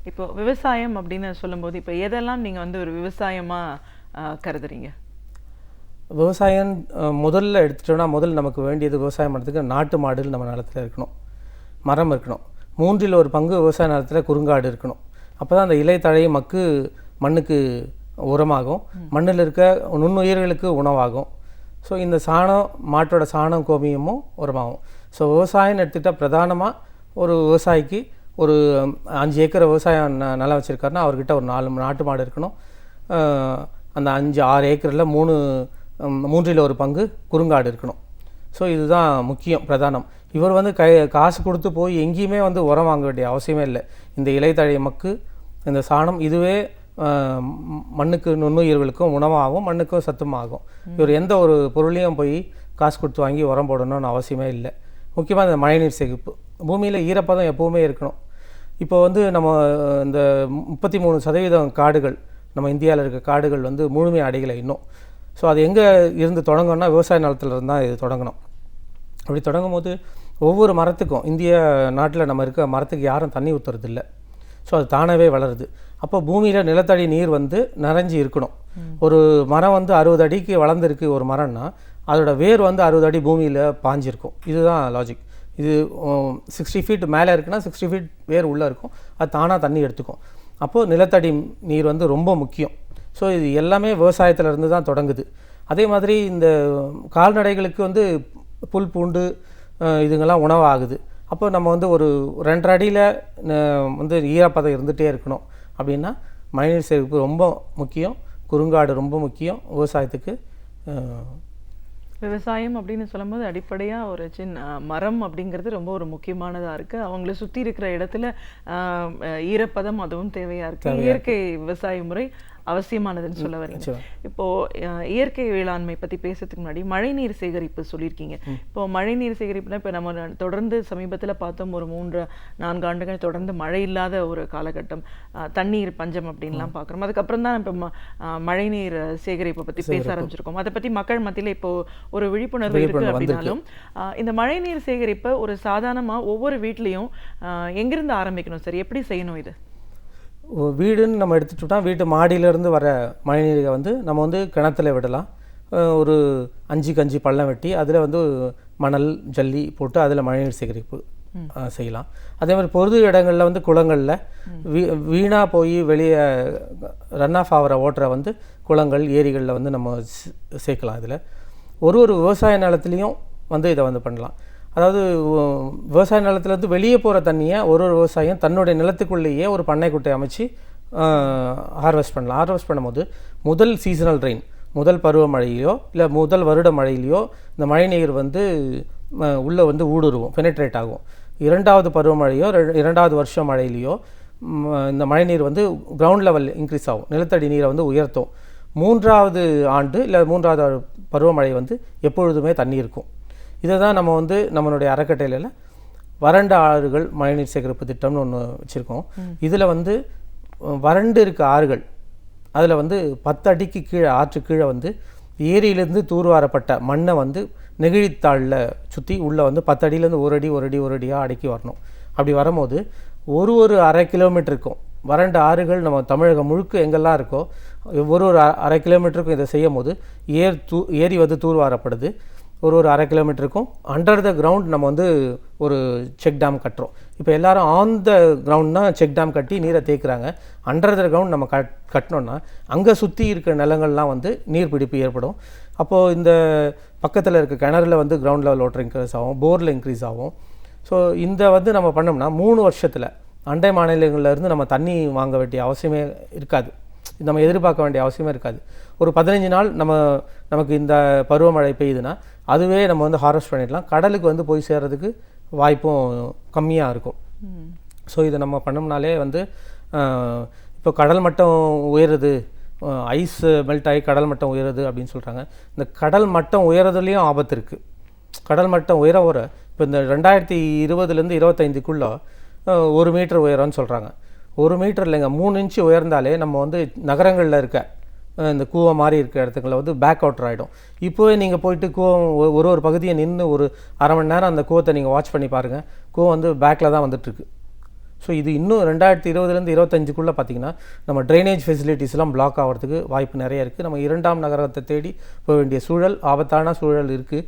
இப்போ விவசாயம் அப்படின்னு சொல்லும்போது இப்போ எதெல்லாம் நீங்கள் வந்து ஒரு விவசாயமாக கருதுறீங்க? விவசாயம் முதல்ல எடுத்துட்டோம்னா முதல்ல நமக்கு வேண்டியது விவசாயம் பண்ணுறதுக்கு நாட்டு மாடுகள் நம்ம நிலத்தில் இருக்கணும், மரம் இருக்கணும். 1/3 விவசாய நிலத்தில் குறுங்காடு இருக்கணும். அப்போ தான் அந்த இலை தழை மக்கு மண்ணுக்கு உரமாகும், மண்ணில் இருக்க நுண்ணுயிர்களுக்கு உணவாகும். ஸோ இந்த சாணம், மாட்டோட சாணம் கோமியமும் உரமாகும். ஸோ விவசாயம்னு எடுத்துக்கிட்டால் பிரதானமாக ஒரு விவசாயிக்கு ஒரு 5 ஏக்கர் விவசாயம் நிலம் வச்சுருக்காருன்னா அவர்கிட்ட ஒரு 4 நாட்டு மாடு இருக்கணும். அந்த 5-6 ஏக்கரில் 3/1 குறுங்காடு இருக்கணும். ஸோ இதுதான் முக்கியம், பிரதானம். இவர் வந்து காசு கொடுத்து போய் எங்கேயுமே வந்து உரம் வாங்க வேண்டிய அவசியமே இல்லை. இந்த இலைத்தழை மக்கு, இந்த சாணம் இதுவே மண்ணுக்கு நுண்ணுயிர்களுக்கும் உணவாகும், மண்ணுக்கும் சத்துமாகும். இவர் எந்த ஒரு பொருளையும் போய் காசு கொடுத்து வாங்கி உரம் போடணும்னு அவசியமே இல்லை. முக்கியமாக இந்த மழைநீர் சேகரிப்பு, பூமியில் ஈரப்பதம் எப்போவுமே இருக்கணும். இப்போ வந்து நம்ம இந்த 33% காடுகள், நம்ம இந்தியாவில் இருக்க காடுகள் வந்து முழுமை அடையலை இன்னும். ஸோ அது எங்கே இருந்து தொடங்கணும்னா விவசாய நிலத்தில் இருந்தால் இது தொடங்கணும். அப்படி தொடங்கும் போது ஒவ்வொரு மரத்துக்கும், இந்திய நாட்டில் நம்ம இருக்க மரத்துக்கு யாரும் தண்ணி ஊற்றுறதில்லை. ஸோ அது தானாகவே வளருது. அப்போ பூமியில் நிலத்தடி நீர் வந்து நிறைஞ்சி இருக்கணும். ஒரு மரம் வந்து 60 அடிக்கு வளர்ந்துருக்கு ஒரு மரம்னா அதோட வேர் வந்து 60 அடி பூமியில் பாஞ்சிருக்கும். இதுதான் லாஜிக். இது 60 ஃபீட் மேலே இருக்குன்னா 60 ஃபீட் வேர் உள்ளே இருக்கும், அது தானாக தண்ணி எடுத்துக்கும். அப்போது நிலத்தடி நீர் வந்து ரொம்ப முக்கியம். ஸோ இது எல்லாமே விவசாயத்திலேருந்து தான் தொடங்குது. அதே மாதிரி இந்த கால்நடைகளுக்கு வந்து புல் பூண்டு இதுங்கெல்லாம் உணவாகுது. அப்போ நம்ம வந்து ஒரு 2.5 அடியில் வந்து ஈரப்பதம் இருந்துகிட்டே இருக்கணும் அப்படின்னா மழைநீர் சேகரிப்பு ரொம்ப முக்கியம், குறுங்காடு ரொம்ப முக்கியம் விவசாயத்துக்கு. விவசாயம் அப்படின்னு சொல்லும்போது அடிப்படையாக ஒரு மரம் அப்படிங்கிறது ரொம்ப ஒரு முக்கியமானதாக இருக்குது. அவங்கள சுற்றி இருக்கிற இடத்துல ஈரப்பதம் அதுவும் தேவையாக இருக்குது. இயற்கை விவசாய முறை அவசியமானதுன்னு சொல்ல வரீங்க. இப்போது இயற்கை வேளாண்மை பற்றி பேசுறதுக்கு முன்னாடி மழைநீர் சேகரிப்பு சொல்லியிருக்கீங்க. இப்போது மழைநீர் சேகரிப்புனா இப்போ நம்ம தொடர்ந்து சமீபத்தில் பார்த்தோம், ஒரு 3-4 ஆண்டுகள் தொடர்ந்து மழை இல்லாத ஒரு காலகட்டம், தண்ணீர் பஞ்சம் அப்படின்லாம் பார்க்குறோம். அதுக்கப்புறம் தான் இப்போ மழைநீர் சேகரிப்பை பற்றி பேச ஆரம்பிச்சிருக்கோம். அதை பற்றி மக்கள் மத்தியில் இப்போது ஒரு விழிப்புணர்வு இருக்குது. அப்படின்னாலும் இந்த மழைநீர் சேகரிப்பை ஒரு சாதாரணமாக ஒவ்வொரு வீட்லேயும் எங்கிருந்து ஆரம்பிக்கணும் சார்? எப்படி செய்யணும்? இது வீடுன்னு நம்ம எடுத்துட்டோம்னா வீட்டு மாடியிலேருந்து வர மழைநீரை வந்து நம்ம வந்து கிணத்துல விடலாம். ஒரு 5க்கு 5 பள்ளம் வெட்டி அதில் வந்து மணல் ஜல்லி போட்டு அதில் மழைநீர் சேகரிப்பு செய்யலாம். அதே மாதிரி பொது இடங்களில் வந்து குளங்களில் வீணாக போய் வெளியே ரன் ஆஃப் ஆகிற ஓட்டரை வந்து குளங்கள் ஏரிகளில் வந்து நம்ம சேர்க்கலாம். இதில் ஒரு விவசாய நிலத்துலேயும் வந்து இதை வந்து பண்ணலாம். அதாவது விவசாய நிலத்துலேருந்து வெளியே போகிற தண்ணியை ஒரு விவசாயம் தன்னுடைய நிலத்துக்குள்ளேயே ஒரு பண்ணை குட்டை அமைச்சு ஹார்வெஸ்ட் பண்ணலாம். ஹார்வெஸ்ட் பண்ணும்போது முதல் சீசனல் ரெயின், முதல் பருவமழையிலையோ இல்லை முதல் வருட மழையிலையோ இந்த மழைநீர் வந்து உள்ளே வந்து ஊடுருவும், பெனட்ரேட் ஆகும். 2வது பருவமழையோ 2வது வருஷம் மழையிலையோ இந்த மழைநீர் வந்து கிரவுண்ட் லெவல் இன்க்ரீஸ் ஆகும், நிலத்தடி நீரை வந்து உயர்த்தும். 3வது ஆண்டு இல்லை 3வது பருவமழை வந்து எப்பொழுதுமே தண்ணி இருக்கும். இதை தான் நம்ம வந்து நம்மளுடைய அறக்கட்டளையில் வறண்ட ஆறுகள் மழைநீர் சேகரிப்பு திட்டம்னு ஒன்று வச்சுருக்கோம். இதில் வந்து வறண்டு இருக்க ஆறுகள் அதில் வந்து 10 அடிக்கு கீழே, ஆற்று கீழே வந்து ஏரியிலேருந்து தூர்வாரப்பட்ட மண்ணை வந்து நெகிழித்தாளில் சுற்றி உள்ளே வந்து 10 அடியிலேருந்து 1 அடியாக அடக்கி வரணும். அப்படி வரும்போது ஒரு 1/2 கிலோமீட்டருக்கும் வறண்ட ஆறுகள் நம்ம தமிழகம் முழுக்க எங்கெல்லாம் இருக்கோ ஒரு 1/2 கிலோமீட்டருக்கும் இதை செய்யும் போது ஏரி வந்து தூர்வாரப்படுது. ஒரு அரை கிலோமீட்டருக்கும் அண்டர் த கிரவுண்ட் நம்ம வந்து ஒரு செக் டேம் கட்டுறோம். இப்போ எல்லாரும் ஆன் த கிரவுண்ட்னா செக் டேம் கட்டி நீரை தேக்குறாங்க. அண்டர் த கிரவுண்ட் நம்ம கட்டினோன்னா அங்கே சுற்றி இருக்கிற நிலங்கள்லாம் வந்து நீர் பிடிப்பு ஏற்படும். அப்போது இந்த பக்கத்தில் இருக்க கிணறுல வந்து கிரவுண்ட் லெவல் வாட்டர் இன்க்ரீஸ் ஆகும், போரில் இன்க்ரீஸ் ஆகும். ஸோ இந்த வந்து நம்ம பண்ணோம்னா 3 வருஷத்தில் அண்டை மாநிலங்கள்லேருந்து நம்ம தண்ணி வாங்க வேண்டிய அவசியமே இருக்காது, நம்ம எதிர்பார்க்க வேண்டிய அவசியமே இருக்காது. ஒரு 15 நாள் நமக்கு இந்த பருவமழை பெய்யுதுன்னா அதுவே நம்ம வந்து ஹார்வெஸ்ட் பண்ணிடலாம். கடலுக்கு வந்து போய் சேர்றதுக்கு வாய்ப்பும் கம்மியாக இருக்கும். ஸோ இதை நம்ம பண்ணோம்னாலே வந்து இப்போ கடல் மட்டம் உயருது, ஐஸ் மெல்ட் ஆகி கடல் மட்டம் உயருது அப்படின்னு சொல்கிறாங்க. இந்த கடல் மட்டம் உயரதுலேயும் ஆபத்து இருக்குது. கடல் மட்டம் உயர இப்போ இந்த 2020லேருந்து 25க்குள்ளே 1 மீட்டர் உயரம்னு சொல்கிறாங்க. 1 மீட்டர் இல்லைங்க, 3 இன்ச்சு உயர்ந்தாலே நம்ம வந்து நகரங்களில் இருக்க இந்த கூவை மாதிரி இருக்க இடத்துக்களில் வந்து பேக் அவுட்டர் ஆகிடும். இப்போவே நீங்கள் போயிட்டு கூவம் ஒரு பகுதியை நின்று ஒரு அரை மணி நேரம் அந்த கூவத்தை நீங்கள் வாட்ச் பண்ணி பாருங்கள், கூவம் வந்து பேக்கில் தான் வந்துட்டுருக்கு. ஸோ இது இன்னும் 2020லேருந்து 25க்குள்ளே பார்த்திங்கன்னா நம்ம ட்ரைனேஜ் ஃபெசிலிட்டிஸ்லாம் பிளாக் ஆகிறதுக்கு வாய்ப்பு நிறைய இருக்குது. நம்ம 2ஆம் நகரத்தை தேடி போக வேண்டிய சூழல், ஆபத்தான சூழல் இருக்குது.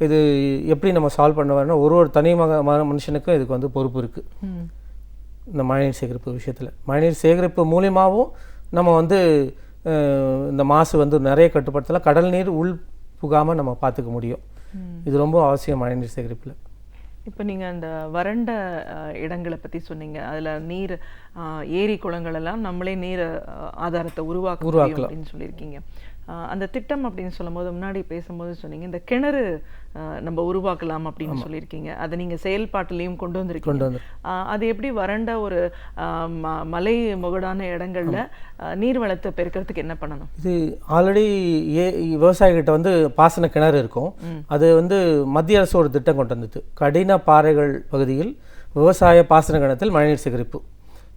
இது எப்படி நம்ம சால்வ் பண்ண வேணும்னா ஒரு தனி மனுஷனுக்கும் இதுக்கு வந்து பொறுப்பு இருக்குது. இந்த மழைநீர் சேகரிப்பு விஷயத்தில் மழைநீர் சேகரிப்பு மூலியமாகவும் நம்ம வந்து இந்த மாசு வந்து நிறைய கட்டுப்படுத்தலாம், கடல் நீர் உள் புகாமல் நம்ம பார்த்துக்க முடியும். இது ரொம்ப அவசியம் மழைநீர் சேகரிப்பில். இப்போ நீங்கள் அந்த வறண்ட இடங்களை பற்றி சொன்னீங்க, அதில் நீர் ஏரி குளங்கள் எல்லாம் நம்மளே நீர் ஆதாரத்தை உருவாக்கலாம் அப்படின்னு சொல்லியிருக்கீங்க. அந்த திட்டம் அப்படின்னு சொல்லும்போது முன்னாடி பேசும்போது சொன்னீங்க இந்த கிணறு நம்ம உருவாக்கலாம் அப்படின்னு சொல்லியிருக்கீங்க. அதை நீங்கள் செயல்பாட்டிலையும் கொண்டு வந்திருக்கீங்க. அது எப்படி வறண்ட ஒரு மலை முகடான இடங்கள்ல நீர் வளத்தை பெருக்கிறதுக்கு என்ன பண்ணணும்? இது ஆல்ரெடி விவசாயிகிட்ட வந்து பாசன கிணறு இருக்கும். அது வந்து மத்திய அரசு ஒரு திட்டம் கொண்டு வந்தது, கடின பாறைகள் பகுதியில் விவசாய பாசன கிணத்தில் மழைநீர் சேகரிப்பு.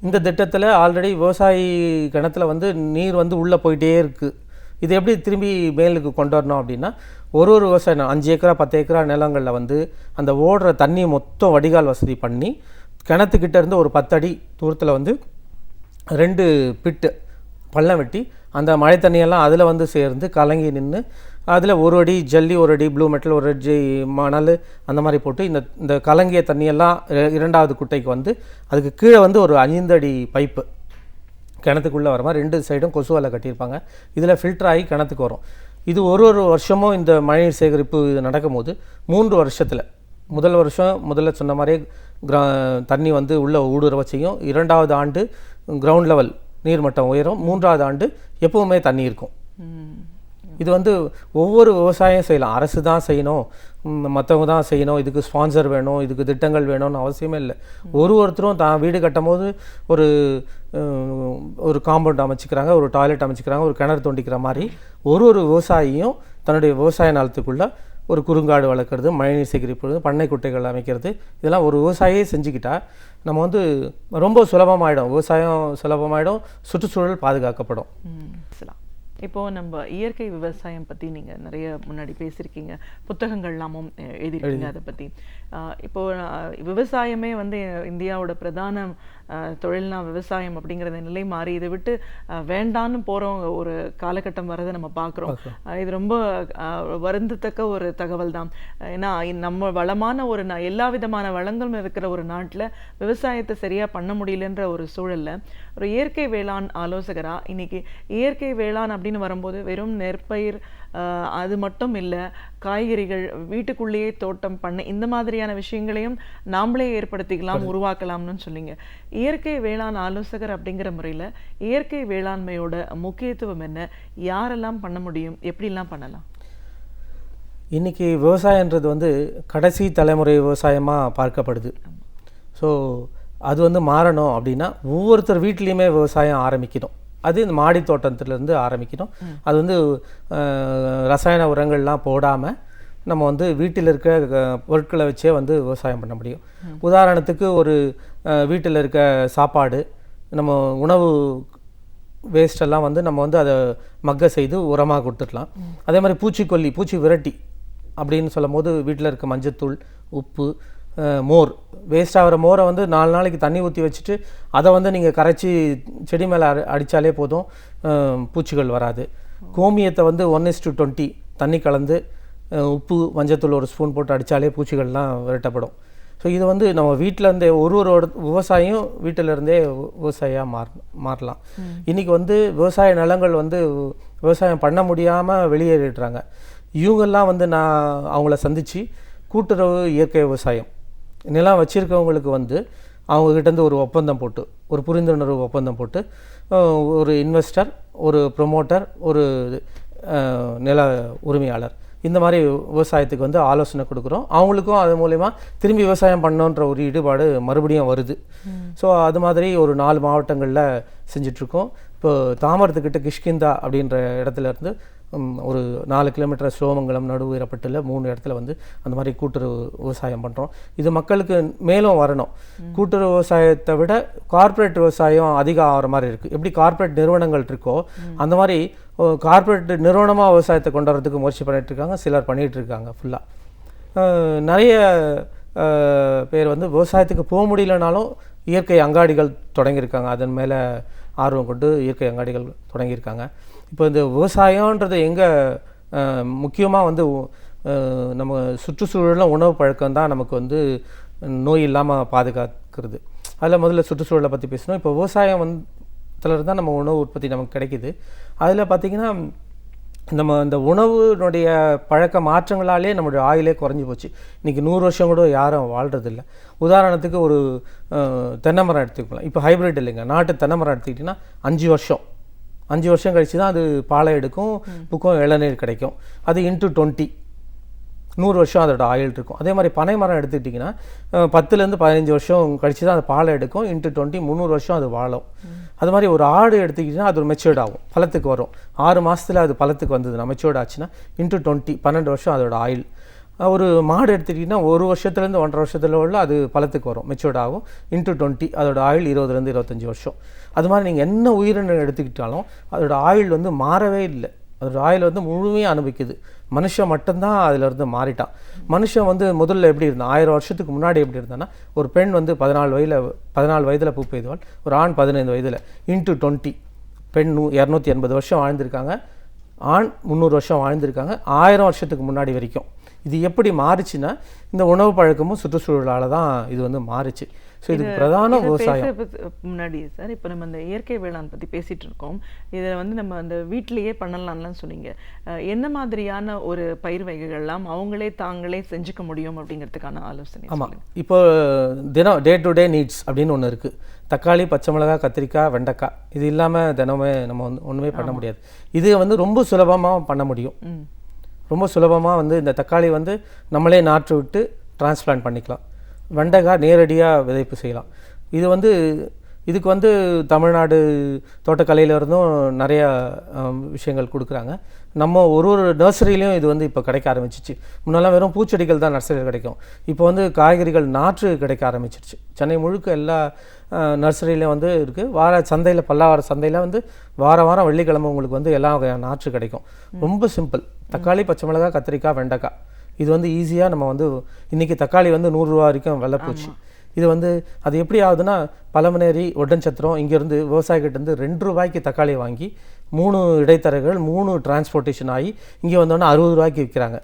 இந்த திட்டத்தில் ஆல்ரெடி விவசாயி கிணத்துல வந்து நீர் வந்து உள்ளே போயிட்டே இருக்குது. இது எப்படி திரும்பி மேலுக்கு கொண்டு வரணும் அப்படின்னா, ஒரு விவசாயம் 5 ஏக்கரா 10 ஏக்கரா நிலங்களில் வந்து அந்த ஓடுற தண்ணி மொத்தம் வடிகால் வசதி பண்ணி கிணத்துக்கிட்ட இருந்து ஒரு 10 அடி தூரத்தில் வந்து 2 பிட்டு பள்ளம் வெட்டி அந்த மழை தண்ணியெல்லாம் அதில் வந்து சேர்ந்து கலங்கி நின்று அதில் 1 அடி ஜல்லி, 1 அடி ப்ளூ மெட்டல், 1 அடி மணல் அந்த மாதிரி போட்டு இந்த கலங்கிய தண்ணியெல்லாம் 2வது குட்டைக்கு வந்து அதுக்கு கீழே வந்து ஒரு 5 அடி பைப்பு கிணத்துக்குள்ளே வர மாதிரி 2 சைடும் கொசு வலை கட்டியிருப்பாங்க. இதில் ஃபில்டர் ஆகி கிணத்துக்கு வரும். இது ஒரு வருஷமும் இந்த மழைநீர் சேகரிப்பு இது நடக்கும் போது 3 வருஷத்தில் முதல் வருஷம் முதல்ல சொன்ன மாதிரியே தண்ணி வந்து உள்ளே ஊடுருவ செய்யும். 2வது ஆண்டு கிரவுண்ட் லெவல் நீர்மட்டம் உயரும். 3வது ஆண்டு எப்பவுமே தண்ணி இருக்கும். இது வந்து ஒவ்வொரு விவசாயம் செய்யலாம், அரசு தான் செய்யணும், மற்றவங்க தான் செய்யணும், இதுக்கு ஸ்பான்சர் வேணும், இதுக்கு திட்டங்கள் வேணும்னு அவசியமே இல்லை. ஒருத்தரும் தான் வீடு கட்டும் போது ஒரு காம்பவுண்ட் அமைச்சிக்கிறாங்க, ஒரு டாய்லெட் அமைச்சிக்கிறாங்க, ஒரு கிணறு தோண்டிக்கிற மாதிரி ஒரு விவசாயியும் தன்னுடைய விவசாய நிலத்துக்குள்ளே ஒரு குறுங்காடு வளர்க்குறது, மழைநீர் சேகரிப்பு, பண்ணை குட்டைகள் அமைக்கிறது, இதெல்லாம் ஒரு விவசாயியே செஞ்சுக்கிட்டா நம்ம வந்து ரொம்ப சுலபமாயிடும், விவசாயம் சுலபமாயிடும், சுற்றுச்சூழல் பாதுகாக்கப்படும். இப்போது நம்ம இயற்கை விவசாயம் பற்றி நீங்கள் நிறைய முன்னாடி பேசியிருக்கீங்க, புத்தகங்கள்லாமும் எழுதியிருக்கீங்க அதை பற்றி. இப்போது விவசாயமே வந்து இந்தியாவோட பிரதான தொழில்னா விவசாயம் அப்படிங்கிற நிலை மாறி இதை விட்டு வேண்டான்னு போகிறோம் ஒரு காலகட்டம் வரதை நம்ம பார்க்குறோம். இது ரொம்ப வருந்தத்தக்க ஒரு தகவல் தான். ஏன்னா நம்ம வளமான ஒரு எல்லா விதமான வளங்களும் இருக்கிற ஒரு நாட்டில் விவசாயத்தை சரியாக பண்ண முடியலன்ற ஒரு சூழலில் ஒரு இயற்கை வேளாண் ஆலோசகராக இன்னைக்கு இயற்கை வேளாண் அப்படின்னு வரும்போது வெறும் நெற்பயிர் அது மட்டும் இல்லை, காய்கறிகள் வீட்டுக்குள்ளேயே தோட்டம் பண்ண இந்த மாதிரியான விஷயங்களையும் நாமளே ஏற்படுத்திக்கலாம், உருவாக்கலாம்னு சொல்லிங்க. இயற்கை வேளாண் ஆலோசகர் அப்படிங்கிற முறையில் இயற்கை வேளாண்மையோட முக்கியத்துவம் என்ன, யாரெல்லாம் பண்ண முடியும், எப்படிலாம் பண்ணலாம்? இன்றைக்கி விவசாயன்றது வந்து கடைசி தலைமுறை விவசாயமாக பார்க்கப்படுது. ஸோ அது வந்து மாறணும் அப்படின்னா ஒவ்வொருத்தர் வீட்லேயுமே விவசாயம் ஆரம்பிக்கணும். அது இந்த மாடி தோட்டத்திலேருந்து ஆரம்பிக்கணும். அது வந்து ரசாயன உரங்கள்லாம் போடாமல் நம்ம வந்து வீட்டில் இருக்க பொருட்களை வச்சே வந்து விவசாயம் பண்ண முடியும். உதாரணத்துக்கு ஒரு வீட்டில் இருக்க சாப்பாடு, நம்ம உணவு வேஸ்டெல்லாம் வந்து நம்ம வந்து அதை மக்க செய்து உரமாக கொடுத்துடலாம். அதே மாதிரி பூச்சி விரட்டி அப்படின்னு சொல்லும் போது வீட்டில் இருக்க மஞ்சத்தூள், உப்பு, மோர், வேஸ்ட் ஆகிற மோரை வந்து 4 நாளைக்கு தண்ணி ஊற்றி வச்சுட்டு அதை வந்து நீங்கள் கரைச்சி செடி மேலே அடித்தாலே போதும், பூச்சிகள் வராது. கோமியத்தை வந்து 1:20 தண்ணி கலந்து உப்பு மஞ்சத்தூள் ஒரு ஸ்பூன் போட்டு அடித்தாலே பூச்சிகள்லாம் விரட்டப்படும். ஸோ இது வந்து நம்ம வீட்டில் இருந்தே ஒரு விவசாயியும் வீட்டிலருந்தே விவசாயியாக மாறலாம். இன்றைக்கி வந்து விவசாய நிலங்கள் வந்து விவசாயம் பண்ண முடியாமல் வெளியேறிடுறாங்க. இவங்கெல்லாம் வந்து நான் அவங்கள சந்தித்து கூட்டுறவு இயற்கை விவசாயம் நிலம் வச்சுருக்கவங்களுக்கு வந்து அவங்கக்கிட்டேருந்து ஒரு ஒப்பந்தம் போட்டு, ஒரு புரிந்துணர்வு ஒப்பந்தம் போட்டு, ஒரு இன்வெஸ்டர், ஒரு ப்ரொமோட்டர், ஒரு நில உரிமையாளர், இந்த மாதிரி விவசாயத்துக்கு வந்து ஆலோசனை கொடுக்குறோம். அவங்களுக்கும் அது மூலயமா திரும்பி விவசாயம் பண்ணோன்ற ஒரு ஈடுபாடு மறுபடியும் வருது. ஸோ அது மாதிரி ஒரு 4 மாவட்டங்களில் செஞ்சிட்ருக்கோம். இப்போ தாமரத்துக்கிட்ட கிஷ்கிந்தா அப்படின்ற இடத்துல இருந்து ஒரு 4 கிலோமீட்டர் சோமங்கலம், நடுவீரப்பட்டில் 3 இடத்துல வந்து அந்த மாதிரி கூட்டுறவு விவசாயம் பண்ணுறோம். இது மக்களுக்கு மேலும் வரணும். கூட்டுறவு விவசாயத்தை விட கார்ப்பரேட் விவசாயம் அதிகம் ஆகிற மாதிரி இருக்குது. எப்படி கார்ப்பரேட் நிறுவனங்கள் இருக்கோ அந்த மாதிரி கார்ப்பரேட் நிறுவனமாக விவசாயத்தை கொண்டு வரதுக்கு முயற்சி பண்ணிகிட்ருக்காங்க. சிலர் பண்ணிகிட்ருக்காங்க ஃபுல்லாக. நிறைய பேர் வந்து விவசாயத்துக்கு போக முடியலனாலும் இயற்கை அங்காடிகள் தொடங்கியிருக்காங்க. அதன் மேலே ஆர்வம் கொண்டு இயற்கை அங்காடிகள் தொடங்கியிருக்காங்க. இப்போ இந்த விவசாயன்றது எங்கே முக்கியமாக வந்து நம்ம சுற்றுச்சூழலும் உணவு பழக்கம் தான் நமக்கு வந்து நோய் இல்லாமல் பாதுகாக்கிறது. அதில் முதல்ல சுற்றுச்சூழலை பற்றி பேசணும். இப்போ விவசாயம் தான் நம்ம உணவு உற்பத்தி நமக்கு கிடைக்கிது. அதில் பார்த்திங்கன்னா நம்ம இந்த உணவுனுடைய பழக்க மாற்றங்களாலே நம்மளுடைய ஆயிலே குறைஞ்சி போச்சு. இன்றைக்கி 100 வருஷம் கூட யாரும் வாழ்கிறதில்ல. உதாரணத்துக்கு ஒரு தென்னை மரம் எடுத்துக்கலாம். இப்போ ஹைப்ரிட் இல்லைங்க, நாட்டு தென்னை மரம் எடுத்துக்கிட்டிங்கன்னா 5 வருஷம் கழிச்சு தான் அது பாலை எடுக்கும், புக்கம் இளநீர் கிடைக்கும். அது இன்ட்டு 20 100 வருஷம் அதோட ஆயில் இருக்கும். அதே மாதிரி பனை மரம் எடுத்துக்கிட்டிங்கன்னா 10லேருந்து 15 வருஷம் கழிச்சு தான் அது பாலை எடுக்கும், இன்ட்டு 20 300 வருஷம் அது வாழும். அது மாதிரி ஒரு ஆடு எடுத்துக்கிட்டிங்கன்னா அது ஒரு மெச்சூர்ட் ஆகும், பழத்துக்கு வரும். 6 மாதத்தில் அது பழத்துக்கு வந்ததுன்னா மெச்சூர்ட் ஆச்சுன்னா இன்ட்டு 20 12 வருஷம் அதோட ஆயில். ஒரு மாடு எடுத்துக்கிட்டிங்கன்னா 1 வருஷத்துலேருந்து 1.5 வருஷத்துல உள்ள அது பழத்துக்கு வரும், மெச்சூர்ட் ஆகும், இன்ட்டு 20 அதோட ஆயில் 20லேருந்து 25 வருஷம். அது மாதிரி நீங்கள் என்ன உயிரினம் எடுத்துக்கிட்டாலும் அதோட ஆயில் வந்து மாறவே இல்லை. அதோட ஆயில் வந்து முழுமையாக அனுபவிக்குது. மனுஷன் மட்டும்தான் அதிலிருந்து மாறிட்டான். மனுஷன் வந்து முதல்ல எப்படி இருந்தான், 1000 வருஷத்துக்கு முன்னாடி எப்படி இருந்தான்னா, ஒரு பெண் வந்து 14 வயதில் பூ பெய்தவாள், ஒரு ஆண் 15 வயதில், இன்ட்டு 20 பெண் 280 வருஷம் வாழ்ந்திருக்காங்க, ஆண் 300 வருஷம் வாழ்ந்திருக்காங்க 1000 வருஷத்துக்கு முன்னாடி வரைக்கும். இது எப்படி மாறிச்சுன்னா இந்த உணவு பழக்கமும் சுற்றுச்சூழலால் தான் இது வந்து மாறிச்சு. ஸோ இதுக்கு பிரதான விவசாயம். முன்னாடி சார் இப்போ நம்ம இந்த இயற்கை வேளாண் பற்றி பேசிகிட்டு இருக்கோம். இதில் வந்து நம்ம அந்த வீட்டிலேயே பண்ணலாம்லாம் சொன்னீங்க. என்ன மாதிரியான ஒரு பயிர் வகைகள்லாம் அவங்களே தாங்களே செஞ்சுக்க முடியும் அப்படிங்கிறதுக்கான ஆலோசனை? ஆமாம், இப்போ தினம் டே டு டே நீட்ஸ் அப்படின்னு ஒன்று இருக்குது. தக்காளி, பச்சை மிளகாய், கத்திரிக்காய், வெண்டைக்காய், இது இல்லாமல் தினமே நம்ம வந்து ஒன்றுமே பண்ண முடியாது. இது வந்து ரொம்ப சுலபமாக பண்ண முடியும். ரொம்ப சுலபமாக வந்து இந்த தக்காளி வந்து நம்மளே நாற்று விட்டு டிரான்ஸ்பிளான்ட் பண்ணிக்கலாம். வெண்டைக்காய் நேரடியாக விதைப்பு செய்யலாம். இது வந்து இதுக்கு வந்து தமிழ்நாடு தோட்டக்கலையிலேருந்தும் நிறையா விஷயங்கள் கொடுக்குறாங்க. நம்ம ஒரு நர்சரியிலையும் இது வந்து இப்போ கிடைக்க ஆரம்பிச்சிச்சு. முன்னெல்லாம் வெறும் பூச்செடிகள் தான் நர்சரியில் கிடைக்கும். இப்போ வந்து காய்கறிகள் நாற்று கிடைக்க ஆரம்பிச்சிருச்சு. சென்னை முழுக்க எல்லா நர்சரியிலையும் வந்து இருக்குது. சந்தையில் பல்லாவர சந்தையில் வந்து வாரம் வெள்ளிக்கிழமை உங்களுக்கு வந்து எல்லா வகையான நாற்று கிடைக்கும். ரொம்ப சிம்பிள். தக்காளி, பச்சை மிளகாய், கத்திரிக்காய், வெண்டைக்காய், இது வந்து ஈஸியாக நம்ம வந்து இன்றைக்கி தக்காளி வந்து 100 ரூபா வரைக்கும் விலை போச்சு. இது வந்து அது எப்படி ஆகுதுன்னா, பழமனேரி, ஒட்டன்சத்திரம் இங்கேருந்து விவசாயிகிட்டேருந்து 2 ரூபாய்க்கு தக்காளி வாங்கி 3 இடைத்தரகர்கள் 3 டிரான்ஸ்போர்ட்டேஷன் ஆகி இங்கே வந்தோன்னா 60 ரூபாய்க்கு விற்கிறாங்க.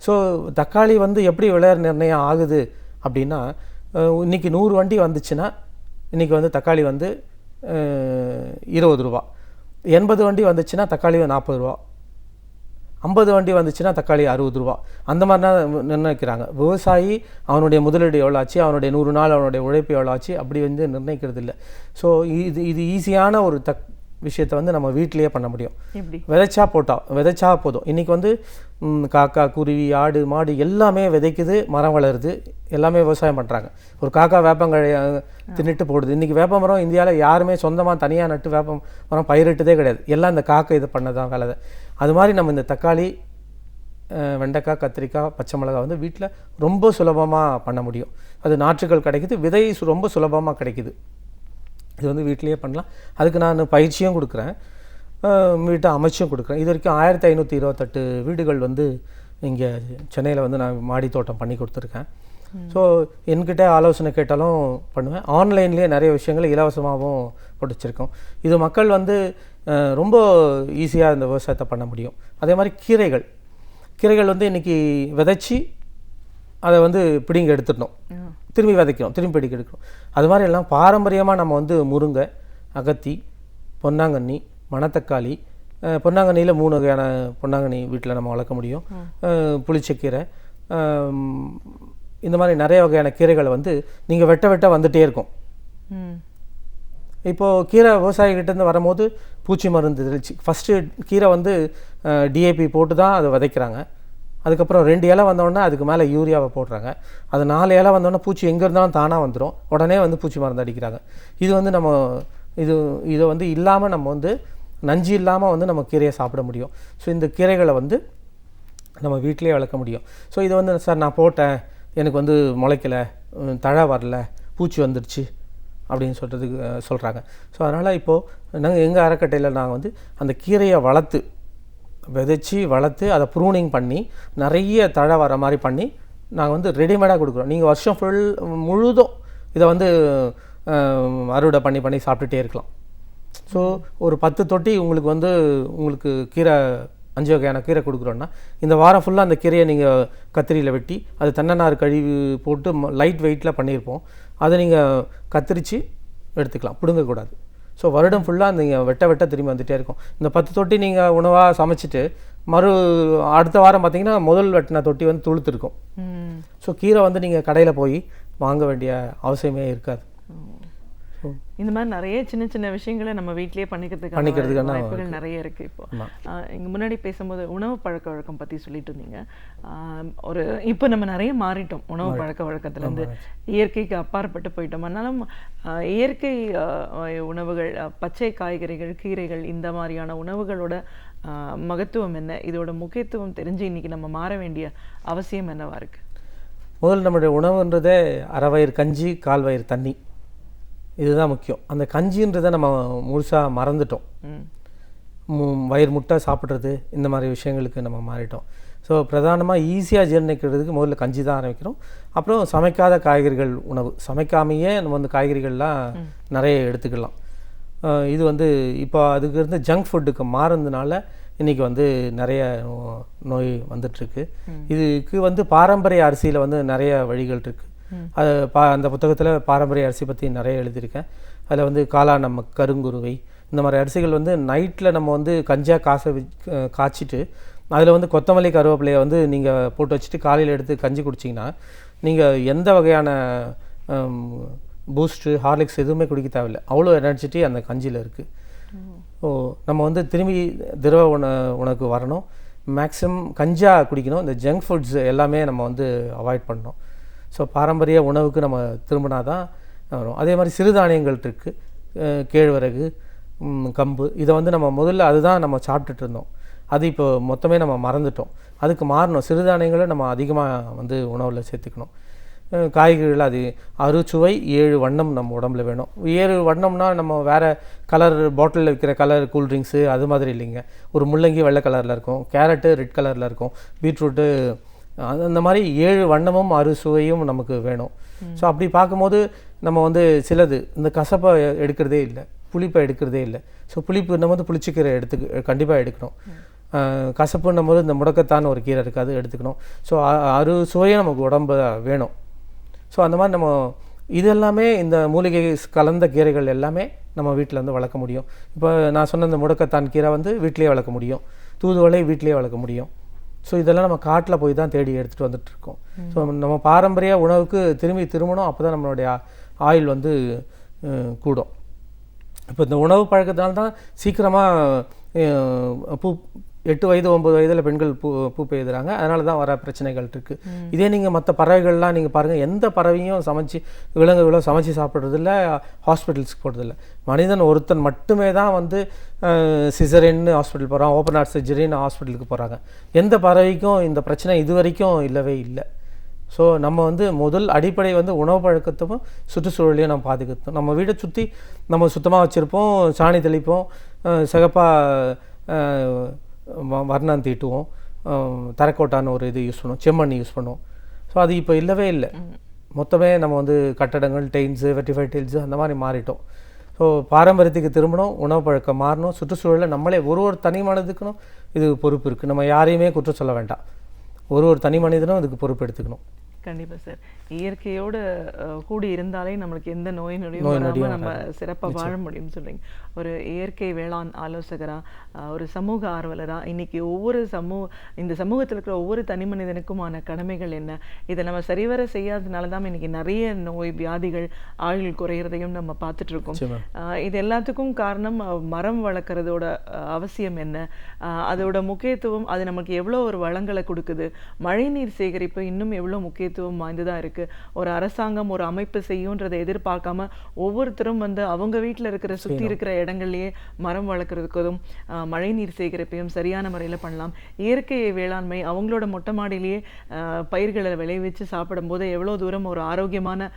ஸோ தக்காளி வந்து எப்படி விலை நிர்ணயம் ஆகுது அப்படின்னா, இன்றைக்கி 100 வண்டி வந்துச்சுன்னா இன்றைக்கி வந்து தக்காளி வந்து 20 ரூபா, 80 வண்டி வந்துச்சுன்னா தக்காளி 40 ரூபா, 50 வண்டி வந்துச்சுன்னா தக்காளி 60 ரூபா, அந்த மாதிரி தான் நிர்ணயிக்கிறாங்க. விவசாயி அவனுடைய முதலீடு எவ்வளோ ஆச்சு, அவனுடைய 100 நாள் அவனுடைய உழைப்பு எவ்வளோ ஆச்சு அப்படி வந்து நிர்ணயிக்கிறது இல்லை. ஸோ இது ஈஸியான ஒரு விஷயத்தை வந்து நம்ம வீட்டிலேயே பண்ண முடியும். விதைச்சா போதும். இன்றைக்கி வந்து காக்கா, குருவி, ஆடு, மாடு எல்லாமே விதைக்குது, மரம் வளருது, எல்லாமே விவசாயம் பண்ணுறாங்க. ஒரு காக்கா வேப்பங்கழை தின்னுட்டு போடுது. இன்றைக்கி வேப்ப மரம் இந்தியாவில் யாருமே சொந்தமாக தனியாக நட்டு வேப்ப மரம் பயிரிட்டதே கிடையாது. எல்லாம் இந்த காக்கை இது பண்ணதான் வேலை. அது மாதிரி நம்ம இந்த தக்காளி, வெண்டைக்காய், கத்திரிக்காய், பச்சை மிளகாய் வந்து வீட்டில் ரொம்ப சுலபமாக பண்ண முடியும். அது நாற்றுகள் கிடைக்குது, விதை ரொம்ப சுலபமாக கிடைக்குது. இது வந்து வீட்டிலேயே பண்ணலாம். அதுக்கு நான் பயிற்சியும் கொடுக்குறேன், வீட்டை அமைச்சும் கொடுக்குறேன். இது வரைக்கும் 1528 வீடுகள் வந்து இங்கே சென்னையில் வந்து நான் மாடி தோட்டம் பண்ணி கொடுத்துருக்கேன். ஸோ என்கிட்ட ஆலோசனை கேட்டாலும் பண்ணுவேன். ஆன்லைன்லேயே நிறைய விஷயங்கள் இலவசமாகவும் படிச்சிருக்கோம். இது மக்கள் வந்து ரொம்ப ஈஸியாக இந்த விவசாயத்தை பண்ண முடியும். அதே மாதிரி கீரைகள் வந்து இன்றைக்கி விதைச்சி அதை வந்து பிடிங்க எடுத்துடணும், திரும்பி விதைக்கணும், திரும்பி பிடிக்க எடுக்கணும். அது மாதிரி எல்லாம் பாரம்பரியமாக நம்ம வந்து முருங்கை, அகத்தி, பொன்னாங்கண்ணி, மணத்தக்காளி, பொன்னாங்கண்ணியில் 3 வகையான பொன்னாங்கண்ணி வீட்டில் நம்ம வளர்க்க முடியும். புளிச்சக்கீரை, இந்த மாதிரி நிறைய வகையான கீரைகளை வந்து நீங்கள் வெட்ட வந்துகிட்டே இருக்கும். இப்போது கீரை விவசாயிகிட்டேருந்து வரும்போது பூச்சி மருந்து தெளிச்சு ஃபஸ்ட்டு கீரை வந்து டிஏபி போட்டு தான் அதை விதைக்கிறாங்க. அதுக்கப்புறம் 2 இலை வந்தோடனே அதுக்கு மேலே யூரியாவை போடுறாங்க. அது 4 இலை வந்தோடனே பூச்சி எங்கே இருந்தாலும் தானாக வந்துடும், உடனே வந்து பூச்சி மருந்து அடிக்கிறாங்க. இது வந்து நம்ம இதை வந்து இல்லாமல் நம்ம வந்து நஞ்சு இல்லாமல் வந்து நம்ம கீரையை சாப்பிட முடியும். ஸோ இந்த கீரைகளை வந்து நம்ம வீட்டிலே வளர்க்க முடியும். ஸோ இது வந்து சார் நான் போட்டேன், எனக்கு வந்து முளைக்கலை, தழை வரல, பூச்சி வந்துடுச்சு அப்படின்னு சொல்கிறாங்க. ஸோ அதனால் இப்போது நாங்கள் எங்கள் அறக்கட்டையில் நாங்கள் வந்து அந்த கீரையை விதைச்சி வளர்த்து அதை ப்ரூனிங் பண்ணி நிறைய தழை வர மாதிரி பண்ணி நாங்கள் வந்து ரெடிமேடாக கொடுக்குறோம். நீங்கள் வருஷம் முழுதும் இதை வந்து அறுவடை பண்ணி சாப்பிட்டுட்டே இருக்கலாம். ஸோ ஒரு 10 தொட்டி உங்களுக்கு கீரை 5 வகையான கீரை கொடுக்குறோன்னா இந்த வாரம் ஃபுல்லாக அந்த கீரையை நீங்கள் கத்திரியில் வெட்டி அது தென்னநார் கழிவு போட்டு லைட் வெயிட்டில் பண்ணியிருப்போம், அதை நீங்கள் கத்திரிச்சு எடுத்துக்கலாம், பிடுங்கக்கூடாது. ஸோ வருடம் ஃபுல்லாக நீங்கள் வெட்ட திரும்பி வந்துகிட்டே இருக்கும். இந்த 10 தொட்டி நீங்கள் உணவாக சமைச்சிட்டு அடுத்த வாரம் பார்த்தீங்கன்னா முதல் வெட்டின தொட்டி வந்து துளுத்துருக்கும். ஸோ கீரை வந்து நீங்கள் கடையில் போய் வாங்க வேண்டிய அவசியமே இருக்காது. இந்த மாதிரி நிறைய சின்ன சின்ன விஷயங்களை நம்ம வீட்டிலேயே பண்ணிக்கிறதுக்கான வாய்ப்புகள் நிறைய இருக்குது. இப்போ இங்கே முன்னாடி பேசும்போது உணவு பழக்க வழக்கம் பற்றி சொல்லிட்டு இருந்தீங்க. இப்போ நம்ம நிறைய மாறிட்டோம் உணவு பழக்க வழக்கத்துலேருந்து, இயற்கைக்கு அப்பாற்பட்டு போயிட்டோம். அதனாலும் இயற்கை உணவுகள், பச்சை காய்கறிகள், கீரைகள், இந்த மாதிரியான உணவுகளோட மகத்துவம் என்ன, இதோட முக்கியத்துவம் தெரிஞ்சு இன்னைக்கு நம்ம மாற வேண்டிய அவசியம் என்னவா இருக்குது? முதல்ல நம்மளுடைய உணவுன்றதே அரை வயிறு கஞ்சி, 1/4 வயிறு தண்ணி, இதுதான் முக்கியம். அந்த கஞ்சின்றதை நம்ம முழுசாக மறந்துட்டோம். வயிறு முட்டை சாப்பிட்றது இந்த மாதிரி விஷயங்களுக்கு நம்ம மாறிட்டோம். ஸோ பிரதானமாக ஈஸியாக ஜீரணிக்கிறதுக்கு முதல்ல கஞ்சி தான் ஆரம்பிக்கிறோம். அப்புறம் சமைக்காத காய்கறிகள் உணவு, சமைக்காமையே நம்ம வந்து காய்கறிகள்லாம் நிறைய எடுத்துக்கலாம். இது வந்து இப்போ அதுக்கு இருந்து ஜங்க் ஃபுட்டுக்கு மாறுறதுனால இன்றைக்கி வந்து நிறைய நோய் வந்துட்டுருக்கு. இதுக்கு வந்து பாரம்பரிய அரிசியில் வந்து நிறைய வழிகள் இருக்குது. அது அந்த புத்தகத்தில் பாரம்பரிய அரிசி பற்றி நிறைய எழுதியிருக்கேன். அதில் வந்து காளாநம்ம, கருங்குருவை, இந்த மாதிரி அரிசிகள் வந்து நைட்டில் நம்ம வந்து கஞ்சியாக காய்ச்சிட்டு அதில் வந்து கொத்தமல்லி, கருவேப்பிலையை வந்து நீங்கள் போட்டு வச்சுட்டு காலையில் எடுத்து கஞ்சி குடிச்சிங்கன்னா நீங்கள் எந்த வகையான பூஸ்ட்டு, ஹார்லிக்ஸ் எதுவுமே குடிக்க தேவையில்லை, அவ்வளோ எனர்ஜிட்டி அந்த கஞ்சியில் இருக்குது. ஸோ நம்ம வந்து திரும்பி திரவ உணவுக்கு வரணும், மேக்ஸிமம் கஞ்சியாக குடிக்கணும். இந்த ஜங்க் ஃபுட்ஸ் எல்லாமே நம்ம வந்து அவாய்ட் பண்ணணும். ஸோ பாரம்பரிய உணவுக்கு நம்ம திரும்பினா தான் வரும். அதே மாதிரி சிறுதானியங்கள் இருக்குது, கேழ்வரகு, கம்பு, இதை வந்து நம்ம முதல்ல அதுதான் நம்ம சாப்பிட்டுட்டு இருந்தோம். அது இப்போ மொத்தமே நம்ம மறந்துட்டோம். அதுக்கு மாறணும். சிறுதானியங்களை நம்ம அதிகமாக வந்து உணவில் சேர்த்துக்கணும். காய்கறிகள் அது அறுசுவை 7 வண்ணம் நம்ம உடம்புல வேணும். 7 வண்ணம்னா நம்ம வேறு கலர் பாட்டிலில் விற்கிற கலர் கூல்ட்ரிங்க்ஸு அது மாதிரி இல்லைங்க. ஒரு முள்ளங்கி வெள்ளை கலரில் இருக்கும், கேரட்டு ரெட் கலரில் இருக்கும், பீட்ரூட்டு, அந்த மாதிரி 7 வண்ணமும் அறுசுவையும் நமக்கு வேணும். ஸோ அப்படி பார்க்கும்போது நம்ம வந்து சிலது இந்த கசப்பை எடுக்கிறதே இல்லை, புளிப்பை எடுக்கிறதே இல்லை. ஸோ புளிப்பு நம்ம வந்து புளிச்சக்கீரை கண்டிப்பாக எடுக்கணும். கசப்புன்னும் போது இந்த முடக்கத்தான் ஒரு கீரை இருக்குது, அது எடுத்துக்கணும். ஸோ அறுசுவையும் நமக்கு உடம்பு வேணும். ஸோ அந்த மாதிரி நம்ம இது எல்லாமே இந்த மூலிகை கலந்த கீரைகள் எல்லாமே நம்ம வீட்டில் வந்து வளர்க்க முடியும். இப்போ நான் சொன்ன இந்த முடக்கத்தான் கீரை வந்து வீட்டிலேயே வளர்க்க முடியும், தூதுவளை வீட்டிலேயே வளர்க்க முடியும். ஸோ இதெல்லாம் நம்ம காட்டில் போய் தான் தேடி எடுத்துகிட்டு வந்துட்டுருக்கோம். ஸோ நம்ம பாரம்பரிய உணவுக்கு திரும்பணும், அப்போ தான் நம்மளுடைய ஆயுள் வந்து கூடும். இப்போ இந்த உணவு பழக்கத்தினால தான் சீக்கிரமாக 8 வயது 9 வயதில் பெண்கள் பூ பெய்துறாங்க. அதனால தான் வர பிரச்சனைகள் இருக்குது. இதே நீங்கள் மற்ற பறவைகள்லாம் நீங்கள் பாருங்கள், எந்த பறவையும் விலங்குகளோ சமைச்சு சாப்பிட்றதில்ல, ஹாஸ்பிட்டல்ஸ்க்கு போகிறதில்ல. மனிதன் ஒருத்தன் மட்டுமே தான் வந்து சிசரின்னு ஹாஸ்பிட்டல் போகிறான், ஓப்பன் ஹார்ட் சர்ஜரின்னு ஹாஸ்பிட்டலுக்கு போகிறாங்க. எந்த பறவைக்கும் இந்த பிரச்சனை இது வரைக்கும் இல்லவே இல்லை. ஸோ நம்ம வந்து முதல் அடிப்படை வந்து உணவு பழக்கத்தையும் சுற்றுச்சூழலையும் நம்ம பாதுகாத்தோம். நம்ம வீடை சுற்றி நம்ம சுத்தமாக வச்சுருப்போம், சாணி தெளிப்போம், சிகப்பாக வர்ணம் தீட்டுவோம், தரக்கோட்டான ஒரு இது யூஸ் பண்ணுவோம், செம்மண் யூஸ் பண்ணுவோம். ஸோ அது இப்போ இல்லவே இல்லை. மொத்தமே நம்ம வந்து கட்டடங்கள், டெயில்ஸு, வெட்டிஃபைட் டெயில்ஸு அந்த மாதிரி மாறிட்டோம். ஸோ பாரம்பரியத்துக்கு திரும்பணும், உணவு பழக்கம் மாறணும், சுற்றுச்சூழலை நம்மளே ஒரு தனி மனதுக்குனும் இது பொறுப்பு இருக்குது. நம்ம யாரையுமே குற்றம் சொல்ல வேண்டாம். ஒரு தனி மனிதனும் அதுக்கு பொறுப்பெடுத்துக்கணும். கண்டிப்பா சார். இயற்கையோடு கூடி இருந்தாலே நம்மளுக்கு எந்த நோய் நொடியும் நோய் வராம நொடியும் நம்ம வராது. சிறப்பா வாழ முடியும்னு சொல்றீங்க. ஒரு இயற்கை வேளாண் ஆலோசகரா, ஒரு சமூக ஆர்வலரா, இன்னைக்கு இந்த சமூகத்தில் இருக்கிற ஒவ்வொரு தனி மனிதனுக்குமான கடமைகள் என்ன, இதை நம்ம சரிவர செய்யாததுனால தான் இன்னைக்கு நிறைய நோய் வியாதிகள் ஆயுள் குறையிறதையும் நம்ம பார்த்துட்டு இருக்கோம். நிச்சயமா. இது எல்லாத்துக்கும் காரணம் மரம் வளர்க்குறதோட அவசியம் என்ன, அதோட முக்கியத்துவம், அது நமக்கு எவ்வளோ ஒரு வளங்களை கொடுக்குது, மழைநீர் சேகரிப்பு இன்னும் எவ்வளோ முக்கியத்துவம் வாய்ந்ததா இருக்கு. ஒரு அரசாங்கம் ஒரு அமைப்பு செய்யுன்றதை எதிர்பார்க்காம ஒவ்வொருத்தரும் அவங்க வீட்டில் இருக்கிற சுற்றி இருக்கிற இடங்கள்லயே மரம் வளர்க்குறதுக்கும் மழைநீர் சேகரிப்பையும் சரியான முறையில் பண்ணலாம். இயற்கை வேளாண்மை அவங்களோட மொட்டை மாடியிலேயே பயிர்களை விளைவிச்சு சாப்பிடும் போது எவ்வளோ தூரம் ஒரு ஆரோக்கியமான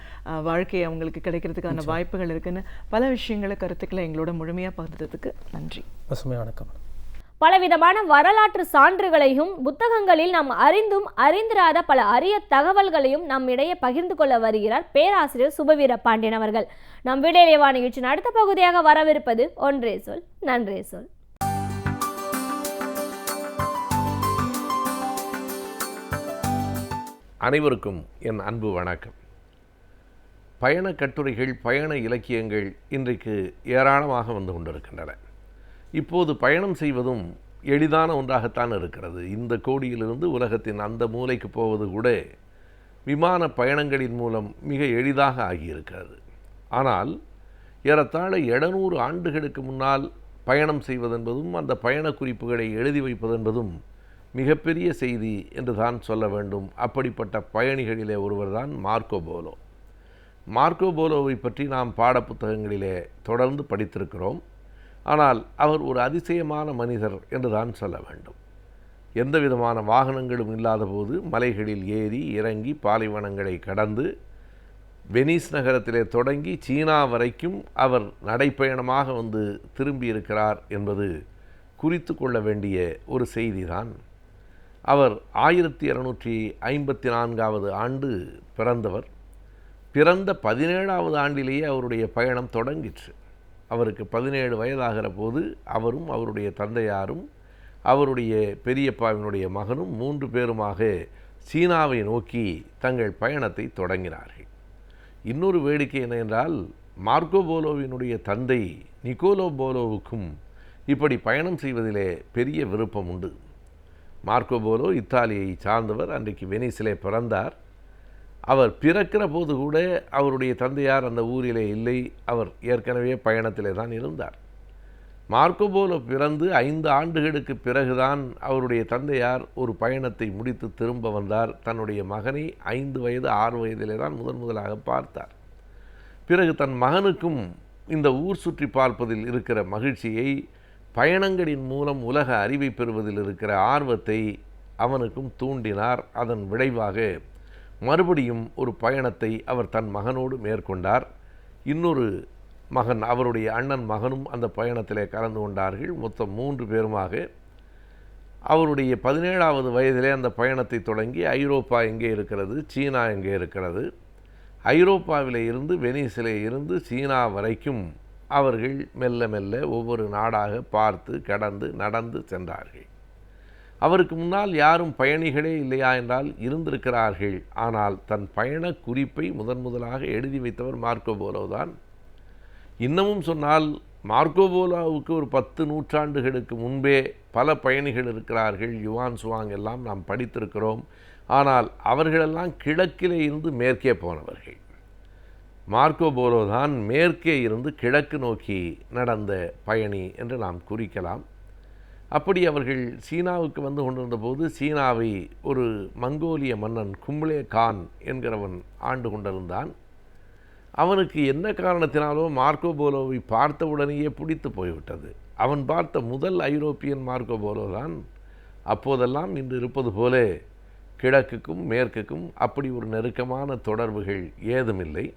வாழ்க்கை அவங்களுக்கு கிடைக்கிறதுக்கான வாய்ப்புகள் இருக்குன்னு பல விஷயங்களை கருத்துக்களை எங்களோட முழுமையாக பகிர்ந்ததுக்கு நன்றி. பசுமை வணக்கம். பலவிதமான வரலாற்று சான்றுகளையும் புத்தகங்களில் நாம் அறிந்தும் அறிந்திராத பல அரிய தகவல்களையும் நம்மிடையே பகிர்ந்து கொள்ள வருகிறார் பேராசிரியர் சுபவீர பாண்டியன் அவர்கள். நம் விடையிலேவா நிகழ்ச்சியின் அடுத்த பகுதியாக வரவிருப்பது ஒன்றே சொல் நன்றே சொல். அனைவருக்கும் என் அன்பு வணக்கம். பயண கட்டுரைகள், பயண இலக்கியங்கள் இன்றைக்கு ஏராளமாக வந்து கொண்டிருக்கின்றன. இப்போது பயணம் செய்வதும் எளிதான ஒன்றாகத்தான் இருக்கிறது. இந்த கோடியிலிருந்து உலகத்தின் அந்த மூலைக்கு போவது கூட விமான பயணங்களின் மூலம் மிக எளிதாக ஆகியிருக்கிறது. ஆனால் ஏறத்தாழ 700 ஆண்டுகளுக்கு முன்னால் பயணம் செய்வதென்பதும் அந்த பயண குறிப்புகளை எழுதி வைப்பதென்பதும் மிகப்பெரிய செய்தி என்று தான் சொல்ல வேண்டும். அப்படிப்பட்ட பயணிகளிலே ஒருவர் தான் மார்க்கோ போலோ. மார்க்கோ போலோவை பற்றி நாம் பாடப்புத்தகங்களிலே தொடர்ந்து படித்திருக்கிறோம். ஆனால் அவர் ஒரு அதிசயமான மனிதர் என்று தான் சொல்ல வேண்டும். எந்த விதமான வாகனங்களும் இல்லாத போது மலைகளில் ஏறி இறங்கி பாலைவனங்களை கடந்து வெனிஸ் நகரத்திலே தொடங்கி சீனா வரைக்கும் அவர் நடைப்பயணமாக வந்து திரும்பியிருக்கிறார் என்பது குறித்து கொள்ள வேண்டிய ஒரு செய்திதான். அவர் 1254 ஆண்டு பிறந்தவர். பிறந்த 17வது ஆண்டிலேயே அவருடைய பயணம் தொடங்கிற்று. அவருக்கு 17 வயதாகிற போது அவரும் அவருடைய தந்தையாரும் அவருடைய பெரியப்பாவினுடைய மகனும் 3 பேருமாக சீனாவை நோக்கி தங்கள் பயணத்தை தொடங்கினார்கள். இன்னொரு வேடிக்கை என்னவென்றால், மார்க்கோ போலோவினுடைய தந்தை நிக்கோலோ போலோவுக்கும் இப்படி பயணம் செய்வதிலே பெரிய விருப்பம் உண்டு. மார்க்கோ போலோ இத்தாலியை சார்ந்தவர். அன்றைக்கு வெனிஸிலே பிறந்தார். அவர் பிறக்கிற போது கூட அவருடைய தந்தையார் அந்த ஊரிலே இல்லை. அவர் ஏற்கனவே பயணத்திலே தான் இருந்தார். மார்க்கோ போலோ பிறந்து 5 ஆண்டுகளுக்கு பிறகுதான் அவருடைய தந்தையார் ஒரு பயணத்தை முடித்து திரும்ப வந்தார். தன்னுடைய மகனை 5 வயது 6 வயதிலே தான் முதலாக பார்த்தார். பிறகு தன் மகனுக்கும் இந்த ஊர் சுற்றி பார்ப்பதில் இருக்கிற மகிழ்ச்சியை, பயணங்களின் மூலம் உலக அறிவை பெறுவதில் இருக்கிற ஆர்வத்தை அவனுக்கும் தூண்டினார். அதன் விளைவாக மறுபடியும் ஒரு பயணத்தை அவர் தன் மகனோடு மேற்கொண்டார். இன்னொரு மகன், அவருடைய அண்ணன் மகனும் அந்த பயணத்திலே கலந்து கொண்டார்கள். மொத்தம் 3 பேருமாக அவருடைய 17வது வயதிலே அந்த பயணத்தை தொடங்கி ஐரோப்பா எங்கே இருக்கிறது, சீனா எங்கே இருக்கிறது, ஐரோப்பாவிலே இருந்து வெனிஸிலே இருந்து சீனா வரைக்கும் அவர்கள் மெல்ல மெல்ல ஒவ்வொரு நாடாக பார்த்து கடந்து நடந்து சென்றார்கள். அவருக்கு முன்னால் யாரும் பயணிகளே இல்லையா என்றால் இருந்திருக்கிறார்கள். ஆனால் தன் பயண குறிப்பை முதலாக எழுதி வைத்தவர் மார்க்கோ போலோ தான். இன்னமும் சொன்னால் மார்க்கோ போலோவுக்கு ஒரு 10 நூற்றாண்டுகளுக்கு முன்பே பல பயணிகள் இருக்கிறார்கள். யுவான் சுவாங் எல்லாம் நாம் படித்திருக்கிறோம். ஆனால் அவர்களெல்லாம் கிழக்கிலே இருந்து மேற்கே போனவர்கள். மார்க்கோ போலோ தான் மேற்கே இருந்து கிழக்கு நோக்கி நடந்த பயணி என்று நாம் குறிக்கலாம். அப்படி அவர்கள் சீனாவுக்கு வந்து கொண்டிருந்த போது சீனாவை ஒரு மங்கோலிய மன்னன் கும்ளே கான் என்கிறவன் ஆண்டு கொண்டிருந்தான். அவனுக்கு என்ன காரணத்தினாலோ மார்க்கோ போலோவை பார்த்தவுடனேயே பிடித்து போய்விட்டது. அவன் பார்த்த முதல் ஐரோப்பியன் மார்க்கோ போலோ தான். அப்போதெல்லாம் இன்று இருப்பது போல கிழக்குக்கும் மேற்குக்கும் அப்படி ஒரு நெருக்கமான தொடர்புகள் ஏதுமில்லை.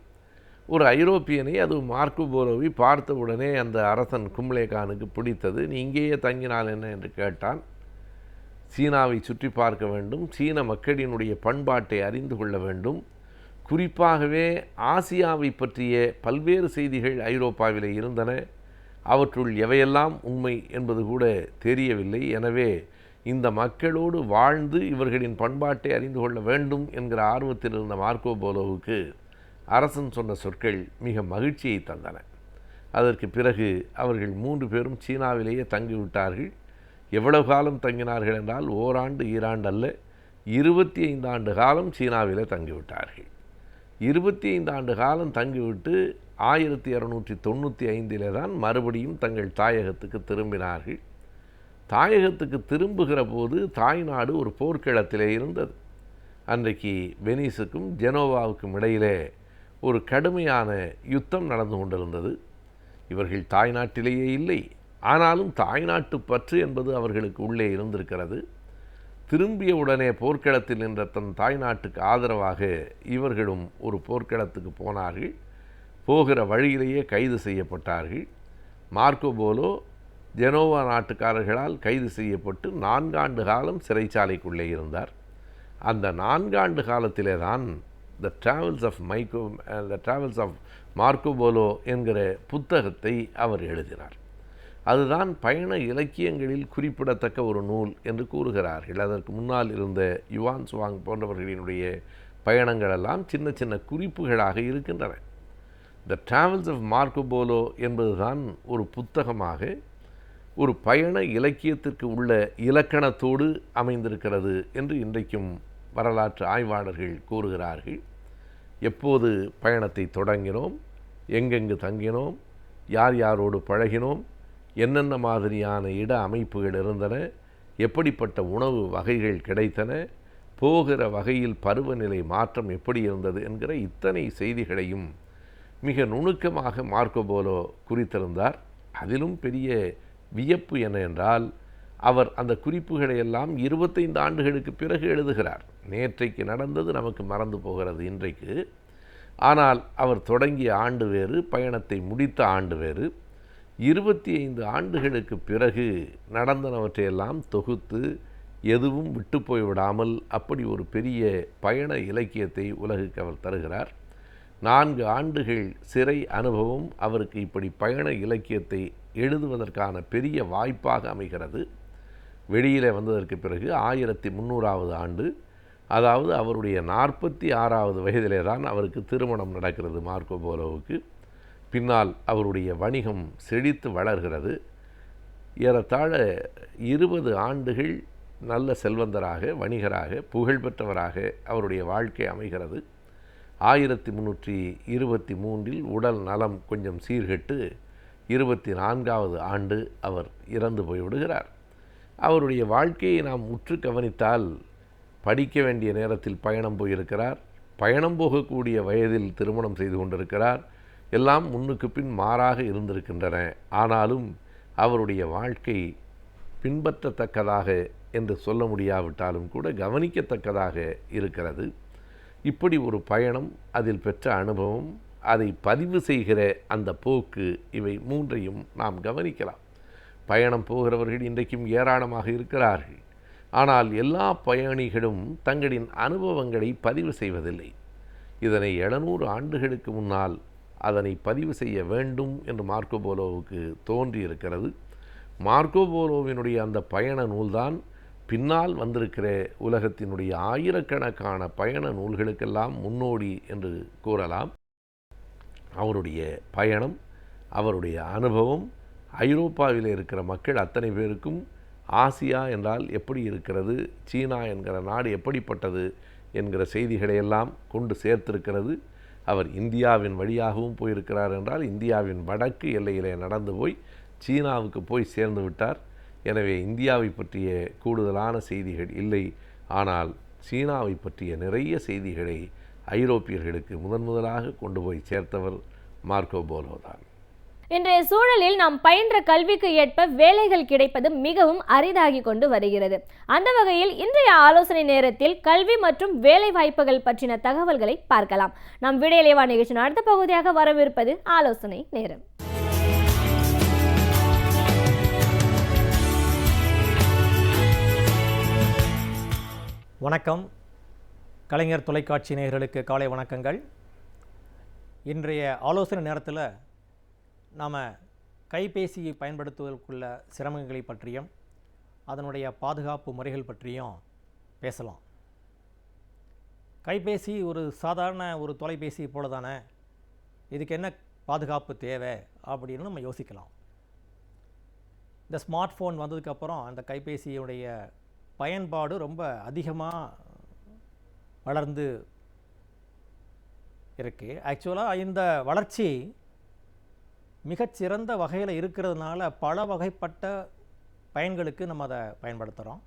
ஒரு ஐரோப்பியனை, அது மார்க்கோ போலோவை பார்த்தவுடனே அந்த அரசன் கும்ளே கானுக்கு பிடித்தது. நீ இங்கேயே தங்கினால் என்ன என்று கேட்டான். சீனாவை சுற்றி பார்க்க வேண்டும், சீன மக்களினுடைய பண்பாட்டை அறிந்து கொள்ள வேண்டும், குறிப்பாகவே ஆசியாவை பற்றிய பல்வேறு செய்திகள் ஐரோப்பாவிலே இருந்தன. அவற்றுள் எவையெல்லாம் உண்மை என்பது கூட தெரியவில்லை. எனவே இந்த மக்களோடு வாழ்ந்து இவர்களின் பண்பாட்டை அறிந்து கொள்ள வேண்டும் என்கிற ஆர்வத்தில் இருந்த மார்க்கோ போலோவுக்கு அரசன் சொன்ன சொற்கள் மிக மகிழ்ச்சியை தந்தன. அதற்கு பிறகு அவர்கள் 3 பேரும் சீனாவிலேயே தங்கிவிட்டார்கள். எவ்வளவு காலம் தங்கினார்கள் என்றால் ஓராண்டு ஈராண்டு அல்ல, 25 ஆண்டு காலம் சீனாவிலே தங்கிவிட்டார்கள். 25 ஆண்டு காலம் தங்கிவிட்டு 1295 தான் மறுபடியும் தங்கள் தாயகத்துக்கு திரும்பினார்கள். தாயகத்துக்கு திரும்புகிற போது தாய்நாடு ஒரு போர்க்களத்திலே இருந்தது. அன்றைக்கு வெனிஸுக்கும் ஜெனோவாவுக்கும் இடையிலே ஒரு கடுமையான யுத்தம் நடந்து கொண்டிருந்தது. இவர்கள் தாய்நாட்டிலேயே இல்லை, ஆனாலும் தாய்நாட்டு பற்று என்பது அவர்களுக்கு உள்ளே இருந்திருக்கிறது. திரும்பிய உடனே போர்க்களத்தில் நின்ற தன் தாய்நாட்டுக்கு ஆதரவாக இவர்களும் ஒரு போர்க்களத்துக்கு போனார்கள். போகிற வழியிலேயே கைது செய்யப்பட்டார்கள். மார்க்கோ போலோ ஜெனோவா நாட்டுக்காரர்களால் கைது செய்யப்பட்டு 4 ஆண்டு காலம் சிறைச்சாலைக்குள்ளே இருந்தார். அந்த 4 ஆண்டு காலத்திலே தான் த டிராவல்ஸ் ஆஃப் மார்க்கோ போலோ என்கிற புத்தகத்தை அவர் எழுதினார். அதுதான் பயண இலக்கியங்களில் குறிப்பிடத்தக்க ஒரு நூல் என்று கூறுகிறார்கள். அதற்கு முன்னால் இருந்த யுவான் சுவாங் போன்றவர்களினுடைய பயணங்களெல்லாம் சின்ன சின்ன குறிப்புகளாக இருக்கின்றன. த டிராவல்ஸ் ஆஃப் மார்க்கோ போலோ என்பதுதான் ஒரு புத்தகமாக ஒரு பயண இலக்கியத்திற்கு உள்ள இலக்கணத்தோடு அமைந்திருக்கிறது என்று இன்றைக்கும் வரலாற்று ஆய்வாளர்கள் கூறுகிறார்கள். எப்போது பயணத்தை தொடங்கினோம், எங்கெங்கு தங்கினோம், யார் யாரோடு பழகினோம், என்னென்ன மாதிரியான இட அமைப்புகள் இருந்தன, எப்படிப்பட்ட உணவு வகைகள் கிடைத்தன, போகிற வகையில் பருவநிலை மாற்றம் எப்படி இருந்தது என்கிற இத்தனை செய்திகளையும் மிக நுணுக்கமாக மார்க்கோ போலோ குறித்திருந்தார். அதிலும் பெரிய வியப்பு என்ன என்றால், அவர் அந்த குறிப்புகளை எல்லாம் 25 ஆண்டுகளுக்கு பிறகு எழுதுகிறார். நேற்றைக்கு நடந்தது நமக்கு மறந்து போகிறது இன்றைக்கு. ஆனால் அவர் தொடங்கிய ஆண்டு வேறு, பயணத்தை முடித்த ஆண்டு வேறு. 25 ஆண்டுகளுக்கு பிறகு நடந்தனவற்றையெல்லாம் தொகுத்து எதுவும் விட்டு போய்விடாமல் அப்படி ஒரு பெரிய பயண இலக்கியத்தை உலகுக்கு அவர் தருகிறார். 4 ஆண்டுகள் சிறை அனுபவம் அவருக்கு இப்படி பயண இலக்கியத்தை எழுதுவதற்கான பெரிய வாய்ப்பாக அமைகிறது. வெளியிலே வந்ததற்கு பிறகு 1300வது ஆண்டு, அதாவது அவருடைய 46வது வயதிலே தான் அவருக்கு திருமணம் நடக்கிறது மார்க்கோ போலோவுக்கு. பின்னால் அவருடைய வணிகம் செழித்து வளர்கிறது. ஏறத்தாழ 20 ஆண்டுகள் நல்ல செல்வந்தராக, வணிகராக, புகழ்பெற்றவராக அவருடைய வாழ்க்கை அமைகிறது. 1323 உடல் நலம் கொஞ்சம் சீர்கெட்டு 24வது ஆண்டு அவர் இறந்து போய்விடுகிறார். அவருடைய வாழ்க்கையை நாம் உற்று கவனித்தால், படிக்க வேண்டிய நேரத்தில் பயணம் போயிருக்கிறார், பயணம் போகக்கூடிய வயதில் திருமணம் செய்து கொண்டிருக்கிறார். எல்லாம் முன்னுக்கு பின் மாறாக இருந்திருக்கின்றன. ஆனாலும் அவருடைய வாழ்க்கை பின்பற்றத்தக்கதாக என்று சொல்ல முடியாவிட்டாலும் கூட கவனிக்கத்தக்கதாக இருக்கிறது. இப்படி ஒரு பயணம், அதில் பெற்ற அனுபவம், அதை பதிவு செய்கிற அந்த போக்கு, இவை 3ஐயும் நாம் கவனிக்கலாம். பயணம் போகிறவர்கள் இன்றைக்கும் ஏராளமாக இருக்கிறார்கள். ஆனால் எல்லா பயணிகளும் தங்களின் அனுபவங்களை பதிவு செய்வதில்லை. இதனை 700 ஆண்டுகளுக்கு முன்னால் அதனை பதிவு செய்ய வேண்டும் என்று மார்க்கோ போலோவுக்கு தோன்றியிருக்கிறது. மார்க்கோ போலோவினுடைய அந்த பயண நூல்தான் பின்னால் வந்திருக்கிற உலகத்தினுடைய ஆயிரக்கணக்கான பயண நூல்களுக்கெல்லாம் முன்னோடி என்று கூறலாம். அவருடைய பயணம், அவருடைய அனுபவம் ஐரோப்பாவில் இருக்கிற மக்கள் அத்தனை பேருக்கும் ஆசியா என்றால் எப்படி இருக்கிறது, சீனா என்கிற நாடு எப்படிப்பட்டது என்கிற செய்திகளையெல்லாம் கொண்டு சேர்த்திருக்கிறது. அவர் இந்தியாவின் வழியாகவும் போயிருக்கிறார் என்றால் இந்தியாவின் வடக்கு எல்லையிலே நடந்து போய் சீனாவுக்கு போய் சேர்ந்து விட்டார். எனவே இந்தியாவை பற்றிய கூடுதலான செய்திகள் இல்லை. ஆனால் சீனாவை பற்றிய நிறைய செய்திகளை ஐரோப்பியர்களுக்கு முதலாக கொண்டு போய் சேர்த்தவர் மார்க்கோ போலோ தான். இன்றைய சூழலில் நாம் பயின்ற கல்விக்கு ஏற்ப வேலைகள் கிடைப்பது மிகவும் அரிதாகி கொண்டு வருகிறது. அந்த வகையில் இன்றைய ஆலோசனை நேரத்தில் கல்வி மற்றும் வேலை வாய்ப்புகள் பற்றின தகவல்களை பார்க்கலாம். நாம் விடையிலேவா நிகழ்ச்சியின் அடுத்த பகுதியாக வரவிருப்பது ஆலோசனை நேரம். வணக்கம். கலைஞர் தொலைக்காட்சி நேயர்களுக்கு காலை வணக்கங்கள். இன்றைய ஆலோசனை நேரத்தில் நாம் கைபேசியை பயன்படுத்துவதற்குள்ள சிரமங்களை பற்றியும், அதனுடைய பாதுகாப்பு முறைகள் பற்றியும் பேசலாம். கைபேசி ஒரு சாதாரண ஒரு தொலைபேசி போல தானே, இதுக்கு என்ன பாதுகாப்பு தேவை அப்படின்னு நம்ம யோசிக்கலாம். இந்த ஸ்மார்ட் ஃபோன் வந்ததுக்கப்புறம் அந்த கைபேசியுடைய பயன்பாடு ரொம்ப அதிகமாக வளர்ந்து இருக்குது. ஆக்சுவலாக இந்த வளர்ச்சி மிகச்சிறந்த வகையில் இருக்கிறதுனால பல வகைப்பட்ட பயன்களுக்கு நம்ம அதை பயன்படுத்துகிறோம்.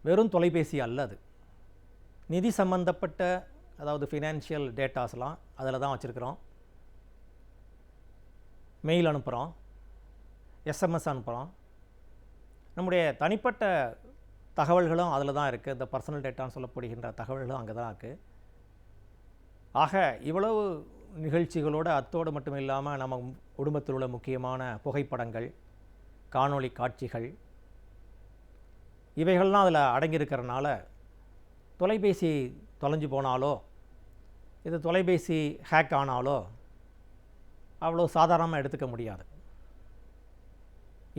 வெறும் தொலைபேசி அல்ல, அது நிதி சம்பந்தப்பட்ட, அதாவது ஃபினான்ஷியல் டேட்டாஸ்லாம் அதில் தான் வச்சுருக்கிறோம். மெயில் அனுப்புகிறோம், எஸ்எம்எஸ் அனுப்புகிறோம், நம்முடைய தனிப்பட்ட தகவல்களும் அதில் தான் இருக்குது. இந்த பர்சனல் டேட்டான்னு சொல்லப்படுகின்ற தகவல்களும் அங்கே தான் இருக்குது. ஆக இவ்வளவு நிகழ்ச்சிகளோடு அத்தோடு மட்டும் இல்லாமல் நம்ம குடும்பத்தில் உள்ள முக்கியமான புகைப்படங்கள், காணொளி காட்சிகள், இவைகள்லாம் அதில் அடங்கியிருக்கிறனால தொலைபேசி தொலைஞ்சு போனாலோ இது தொலைபேசி ஹேக் ஆனாலோ அவ்வளோ சாதாரணமாக எடுத்துக்க முடியாது.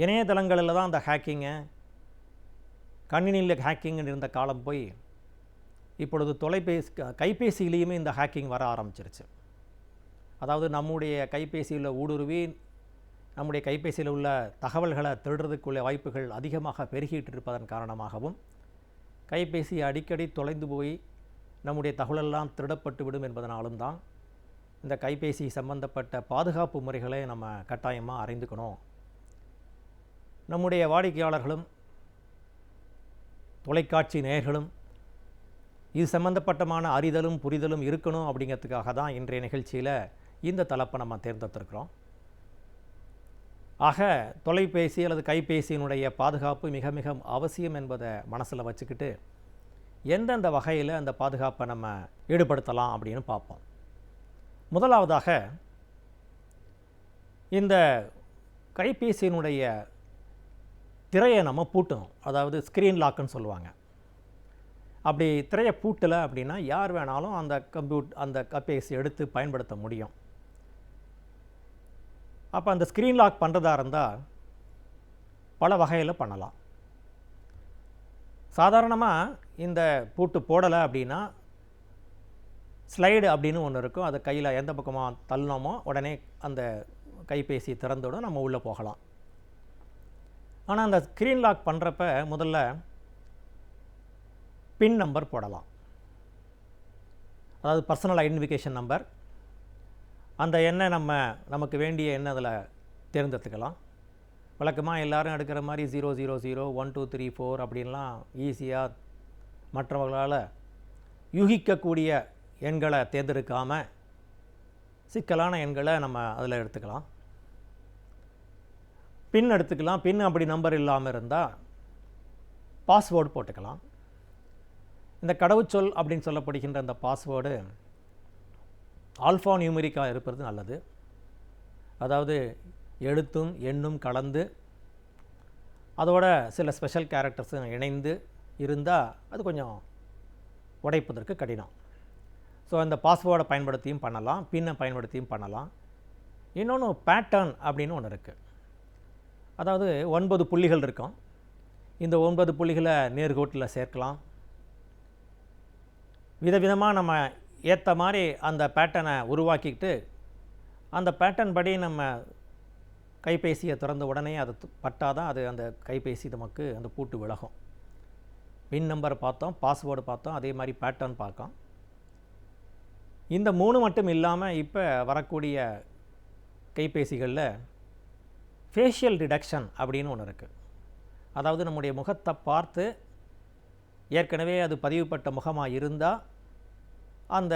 இணையதளங்களில் தான் அந்த ஹேக்கிங்கு, கணினியில் ஹேக்கிங்னு இருந்த காலம் போய் இப்பொழுது கைபேசியிலையுமே இந்த ஹேக்கிங் வர ஆரம்பிச்சிருச்சு. அதாவது நம்முடைய கைபேசியில் ஊடுருவி நம்முடைய கைபேசியில் உள்ள தகவல்களை திருடுறதுக்குள்ள வாய்ப்புகள் அதிகமாக பெருகிட்டு இருப்பதன் காரணமாகவும் கைபேசி அடிக்கடி தொலைந்து போய் நம்முடைய தகவலெல்லாம் திருடப்பட்டு விடும் என்பதனாலும் தான் இந்த கைபேசி சம்பந்தப்பட்ட பாதுகாப்பு முறைகளை நம்ம கட்டாயமாக அறிந்துக்கணும். நம்முடைய வாடிக்கையாளர்களும் தொலைக்காட்சி நேயர்களும் இது சம்பந்தப்பட்டமான அறிதலும் புரிதலும் இருக்கணும் அப்படிங்கிறதுக்காக தான் இன்றைய நிகழ்ச்சியில் இந்த தலைப்பை நம்ம தேர்ந்தெடுத்திருக்கிறோம். ஆக தொலைபேசி அல்லது கைபேசியினுடைய பாதுகாப்பு மிக மிக அவசியம் என்பதை மனசில் வச்சுக்கிட்டு எந்தெந்த வகையில் அந்த பாதுகாப்பை நம்ம ஈடுபடுத்தலாம் அப்படின்னு பார்ப்போம். முதலாவதாக இந்த கைபேசியினுடைய திரையை நம்ம பூட்டணும். அதாவது ஸ்க்ரீன் லாக்குன்னு சொல்லுவாங்க. அப்படி திரையை பூட்டலை அப்படின்னா யார் வேணாலும் அந்த கைபேசி எடுத்து பயன்படுத்த முடியும். அப்போ அந்த ஸ்க்ரீன் லாக் பண்ணுறதா இருந்தால் பல வகையில் பண்ணலாம். சாதாரணமாக இந்த பூட்டு போடலை அப்படின்னா ஸ்லைடு அப்படின்னு ஒன்று இருக்கும். அதை கையில் எந்த பக்கமாக தள்ளினோமோ உடனே அந்த கைபேசி திறந்தோடு நம்ம உள்ளே போகலாம். ஆனால் அந்த ஸ்க்ரீன் லாக் பண்ணுறப்ப முதல்ல பின் நம்பர் போடலாம். அதாவது பர்சனல் ஐடென்டிஃபிகேஷன் நம்பர். அந்த எண்ணை நமக்கு வேண்டிய எண்ணை அதில் தேர்ந்தெடுத்துக்கலாம். வழக்கமாக எல்லோரும் எடுக்கிற மாதிரி 000 1 2 3 4 அப்படின்லாம் ஈஸியாக மற்றவர்களால் யூகிக்கக்கூடிய எண்களை தேர்ந்தெடுக்காமல் சிக்கலான எண்களை நம்ம அதில் எடுத்துக்கலாம். பின் எடுத்துக்கலாம். பின் அப்படி நம்பர் இல்லாமல் இருந்தால் பாஸ்வேர்டு போட்டுக்கலாம். இந்த கடவுச்சொல் அப்படின்னு சொல்லப்படுகின்ற அந்த பாஸ்வேர்டு ஆல்ஃபா நியூமெரிக்காக இருப்பது நல்லது. அதாவது எழுத்தும் எண்ணும் கலந்து அதோட சில ஸ்பெஷல் கேரக்டர்ஸும் இணைந்து இருந்தால் அது கொஞ்சம் உடைப்பதற்கு கடினம். ஸோ அந்த பாஸ்வேர்டை பயன்படுத்தியும் பண்ணலாம், பின்னை பயன்படுத்தியும் பண்ணலாம். இன்னொன்று பேட்டர்ன் அப்படின்னு ஒன்று இருக்குது. அதாவது 9 புள்ளிகள் இருக்கும். இந்த 9 புள்ளிகளை நேர்கோட்டில் சேர்க்கலாம். விதவிதமாக நம்ம ஏற்ற மாதிரி அந்த பேட்டர்னை உருவாக்கிக்கிட்டு அந்த பேட்டர்ன் படி நம்ம கைபேசியை திறந்த உடனே அது பட்டால் தான் அது அந்த கைபேசி நமக்கு அந்த பூட்டு விலகும். பின் நம்பர் பார்த்தோம், பாஸ்வேர்டு பார்த்தோம், அதே மாதிரி பேட்டர்ன் பார்க்கலாம். இந்த 3 மட்டும் இல்லாமல் இப்போ வரக்கூடிய கைபேசிகளில் ஃபேஷியல் டிடெக்ஷன் அப்படின்னு ஒன்று இருக்குது. அதாவது நம்முடைய முகத்தை பார்த்து ஏற்கனவே அது பதிவுப்பட்ட முகமாக இருந்தால் அந்த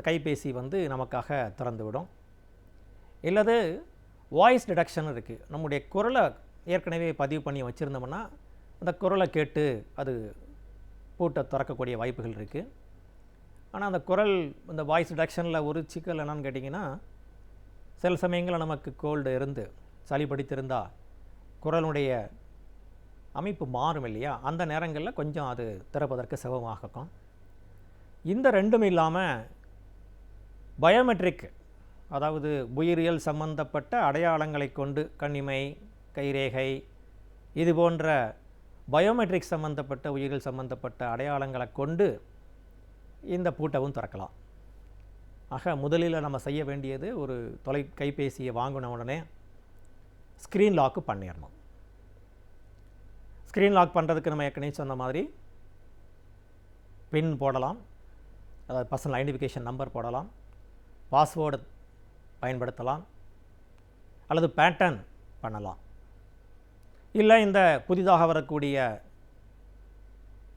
கைபேசி வந்து நமக்காக திறந்துவிடும். இல்லது வாய்ஸ் டிடெக்ஷன் இருக்குது. நம்முடைய குரலை ஏற்கனவே பதிவு பண்ணி வச்சுருந்தோம்னா அந்த குரலை கேட்டு அது பூட்டை திறக்கக்கூடிய வாய்ப்புகள் இருக்குது. ஆனால் அந்த இந்த வாய்ஸ் டிடெக்ஷனில் ஒரு சிக்கல் என்னன்னு கேட்டிங்கன்னா, சில சமயங்களில் நமக்கு கோல்டு இருந்து சளி பிடித்திருந்தால் குரலுடைய அமைப்பு மாறும் இல்லையா, அந்த நேரங்களில் கொஞ்சம் அது திறப்பதற்கு சிரமமாகும். இந்த ரெண்டும் இல்லாமல் பயோமெட்ரிக், அதாவது உயிரியல் சம்பந்தப்பட்ட அடையாளங்களை கொண்டு கண்ணிமை, கைரேகை, இது போன்ற பயோமெட்ரிக் சம்மந்தப்பட்ட உயிர்கள் சம்மந்தப்பட்ட அடையாளங்களை கொண்டு இந்த பூட்டவும் திறக்கலாம். ஆக முதலில் நம்ம செய்ய வேண்டியது ஒரு கைபேசியை வாங்கின உடனே ஸ்க்ரீன் லாக்கு பண்ணிடணும். ஸ்க்ரீன் லாக் பண்ணுறதுக்கு நம்ம ஏற்கனவே சொன்ன மாதிரி பின் போடலாம், அதாவது பர்சனல் ஐடென்டிஃபிகேஷன் நம்பர் போடலாம், பாஸ்வேர்டு பயன்படுத்தலாம், அல்லது பேட்டர்ன் பண்ணலாம். இல்லை இந்த புதிதாக வரக்கூடிய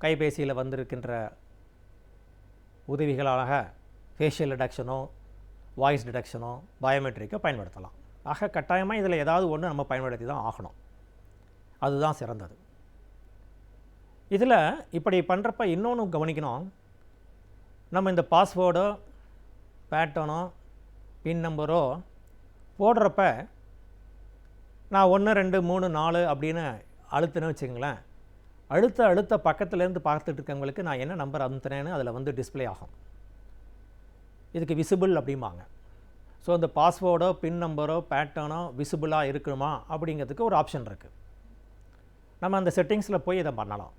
கைபேசியில் வந்திருக்கின்ற உதவிகளாக ஃபேஷியல் டிடெக்ஷனோ வாய்ஸ் டிடெக்ஷனோ பயோமெட்ரிக்கோ பயன்படுத்தலாம். ஆக கட்டாயமாக இதில் ஏதாவது ஒன்று நம்ம பயன்படுத்தி தான் ஆகணும். அதுதான் சிறந்தது. இதில் இப்படி பண்ணுறப்ப இன்னொன்று கவனிக்கணும். நம்ம இந்த பாஸ்வேர்டோ பேட்டர்னோ பின் நம்பரோ போடுறப்ப நான் 1 2 3 4 அப்படின்னு அழுத்தினேன்னு வச்சுங்களேன், அடுத்த பக்கத்துலேருந்து பார்த்துட்டு இருக்கவங்களுக்கு நான் என்ன நம்பர் அமுத்தினேன்னு அதில் வந்து டிஸ்பிளே ஆகும். இதுக்கு விசிபிள் அப்படிம்பாங்க. ஸோ அந்த பாஸ்வேர்டோ பின் நம்பரோ பேட்டர்னோ விசிபிளாக இருக்கணுமா அப்படிங்கிறதுக்கு ஒரு ஆப்ஷன் இருக்குது. நம்ம அந்த செட்டிங்ஸில் போய் இதை பண்ணலாம்.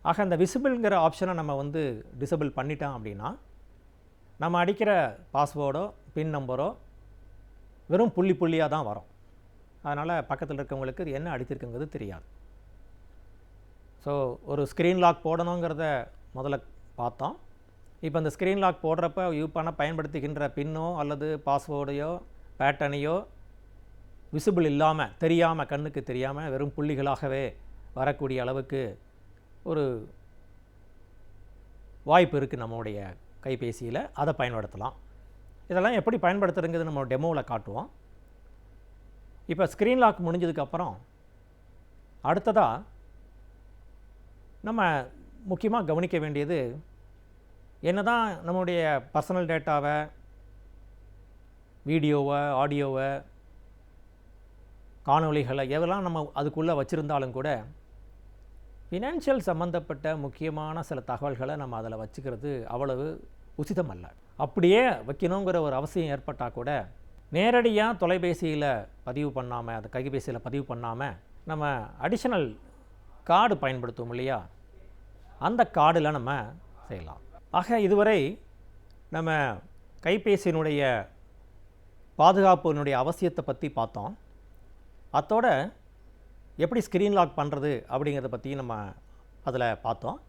ஆக அந்த விசிபிள்ங்கிற ஆப்ஷனை நம்ம வந்து டிசபிள் பண்ணிட்டோம் அப்படின்னா நம்ம அடிக்கிற பாஸ்வேர்டோ பின் நம்பரோ வெறும் புள்ளியாக தான் வரும். அதனால் பக்கத்தில் இருக்கவங்களுக்கு இது என்ன அடித்திருக்குங்கிறது தெரியாது. ஸோ ஒரு ஸ்க்ரீன் லாக் போடணுங்கிறத முதல்ல பார்த்தோம். இப்போ அந்த ஸ்க்ரீன் லாக் போடுறப்ப பயன்படுத்துகின்ற பின்னோ அல்லது பாஸ்வேர்டையோ பேட்டர்னையோ விசிபிள் இல்லாமல், தெரியாமல், கண்ணுக்கு தெரியாமல் வெறும் புள்ளிகளாகவே வரக்கூடிய அளவுக்கு ஒரு வாய்ப்பு இருக்குது நம்மளுடைய கைபேசியில். அதை பயன்படுத்தலாம். இதெல்லாம் எப்படி பயன்படுத்துறதுங்கிறது நம்ம டெமோவில் காட்டுவோம். இப்போ ஸ்க்ரீன் லாக் முடிஞ்சதுக்கப்புறம் அடுத்ததாக நம்ம முக்கியமாக கவனிக்க வேண்டியது என்னதான் நம்முடைய பர்சனல் டேட்டாவை, வீடியோவை, ஆடியோவை, காணொளிகளை எதெல்லாம் நம்ம அதுக்குள்ளே வச்சுருந்தாலும் கூட ஃபினான்ஷியல் சம்மந்தப்பட்ட முக்கியமான சில தகவல்களை நம்ம அதில் வச்சுக்கிறது அவ்வளவு உசிதம் அல்ல. அப்படியே வைக்கணுங்கிற ஒரு அவசியம் ஏற்பட்டால் கூட நேரடியாக தொலைபேசியில் பதிவு பண்ணாமல், அது கைபேசியில் பதிவு பண்ணாமல் நம்ம அடிஷனல் கார்டு பயன்படுத்துவோம் இல்லையா, அந்த கார்டில் நம்ம செய்யலாம். ஆக இதுவரை நம்ம கைபேசியினுடைய பாதுகாப்பினுடைய அவசியத்தை பற்றி பார்த்தோம். அத்தோட எப்படி ஸ்க்ரீன் லாக் பண்ணுறது அப்படிங்கிறத பற்றி நம்ம அதில் பார்த்தோம்.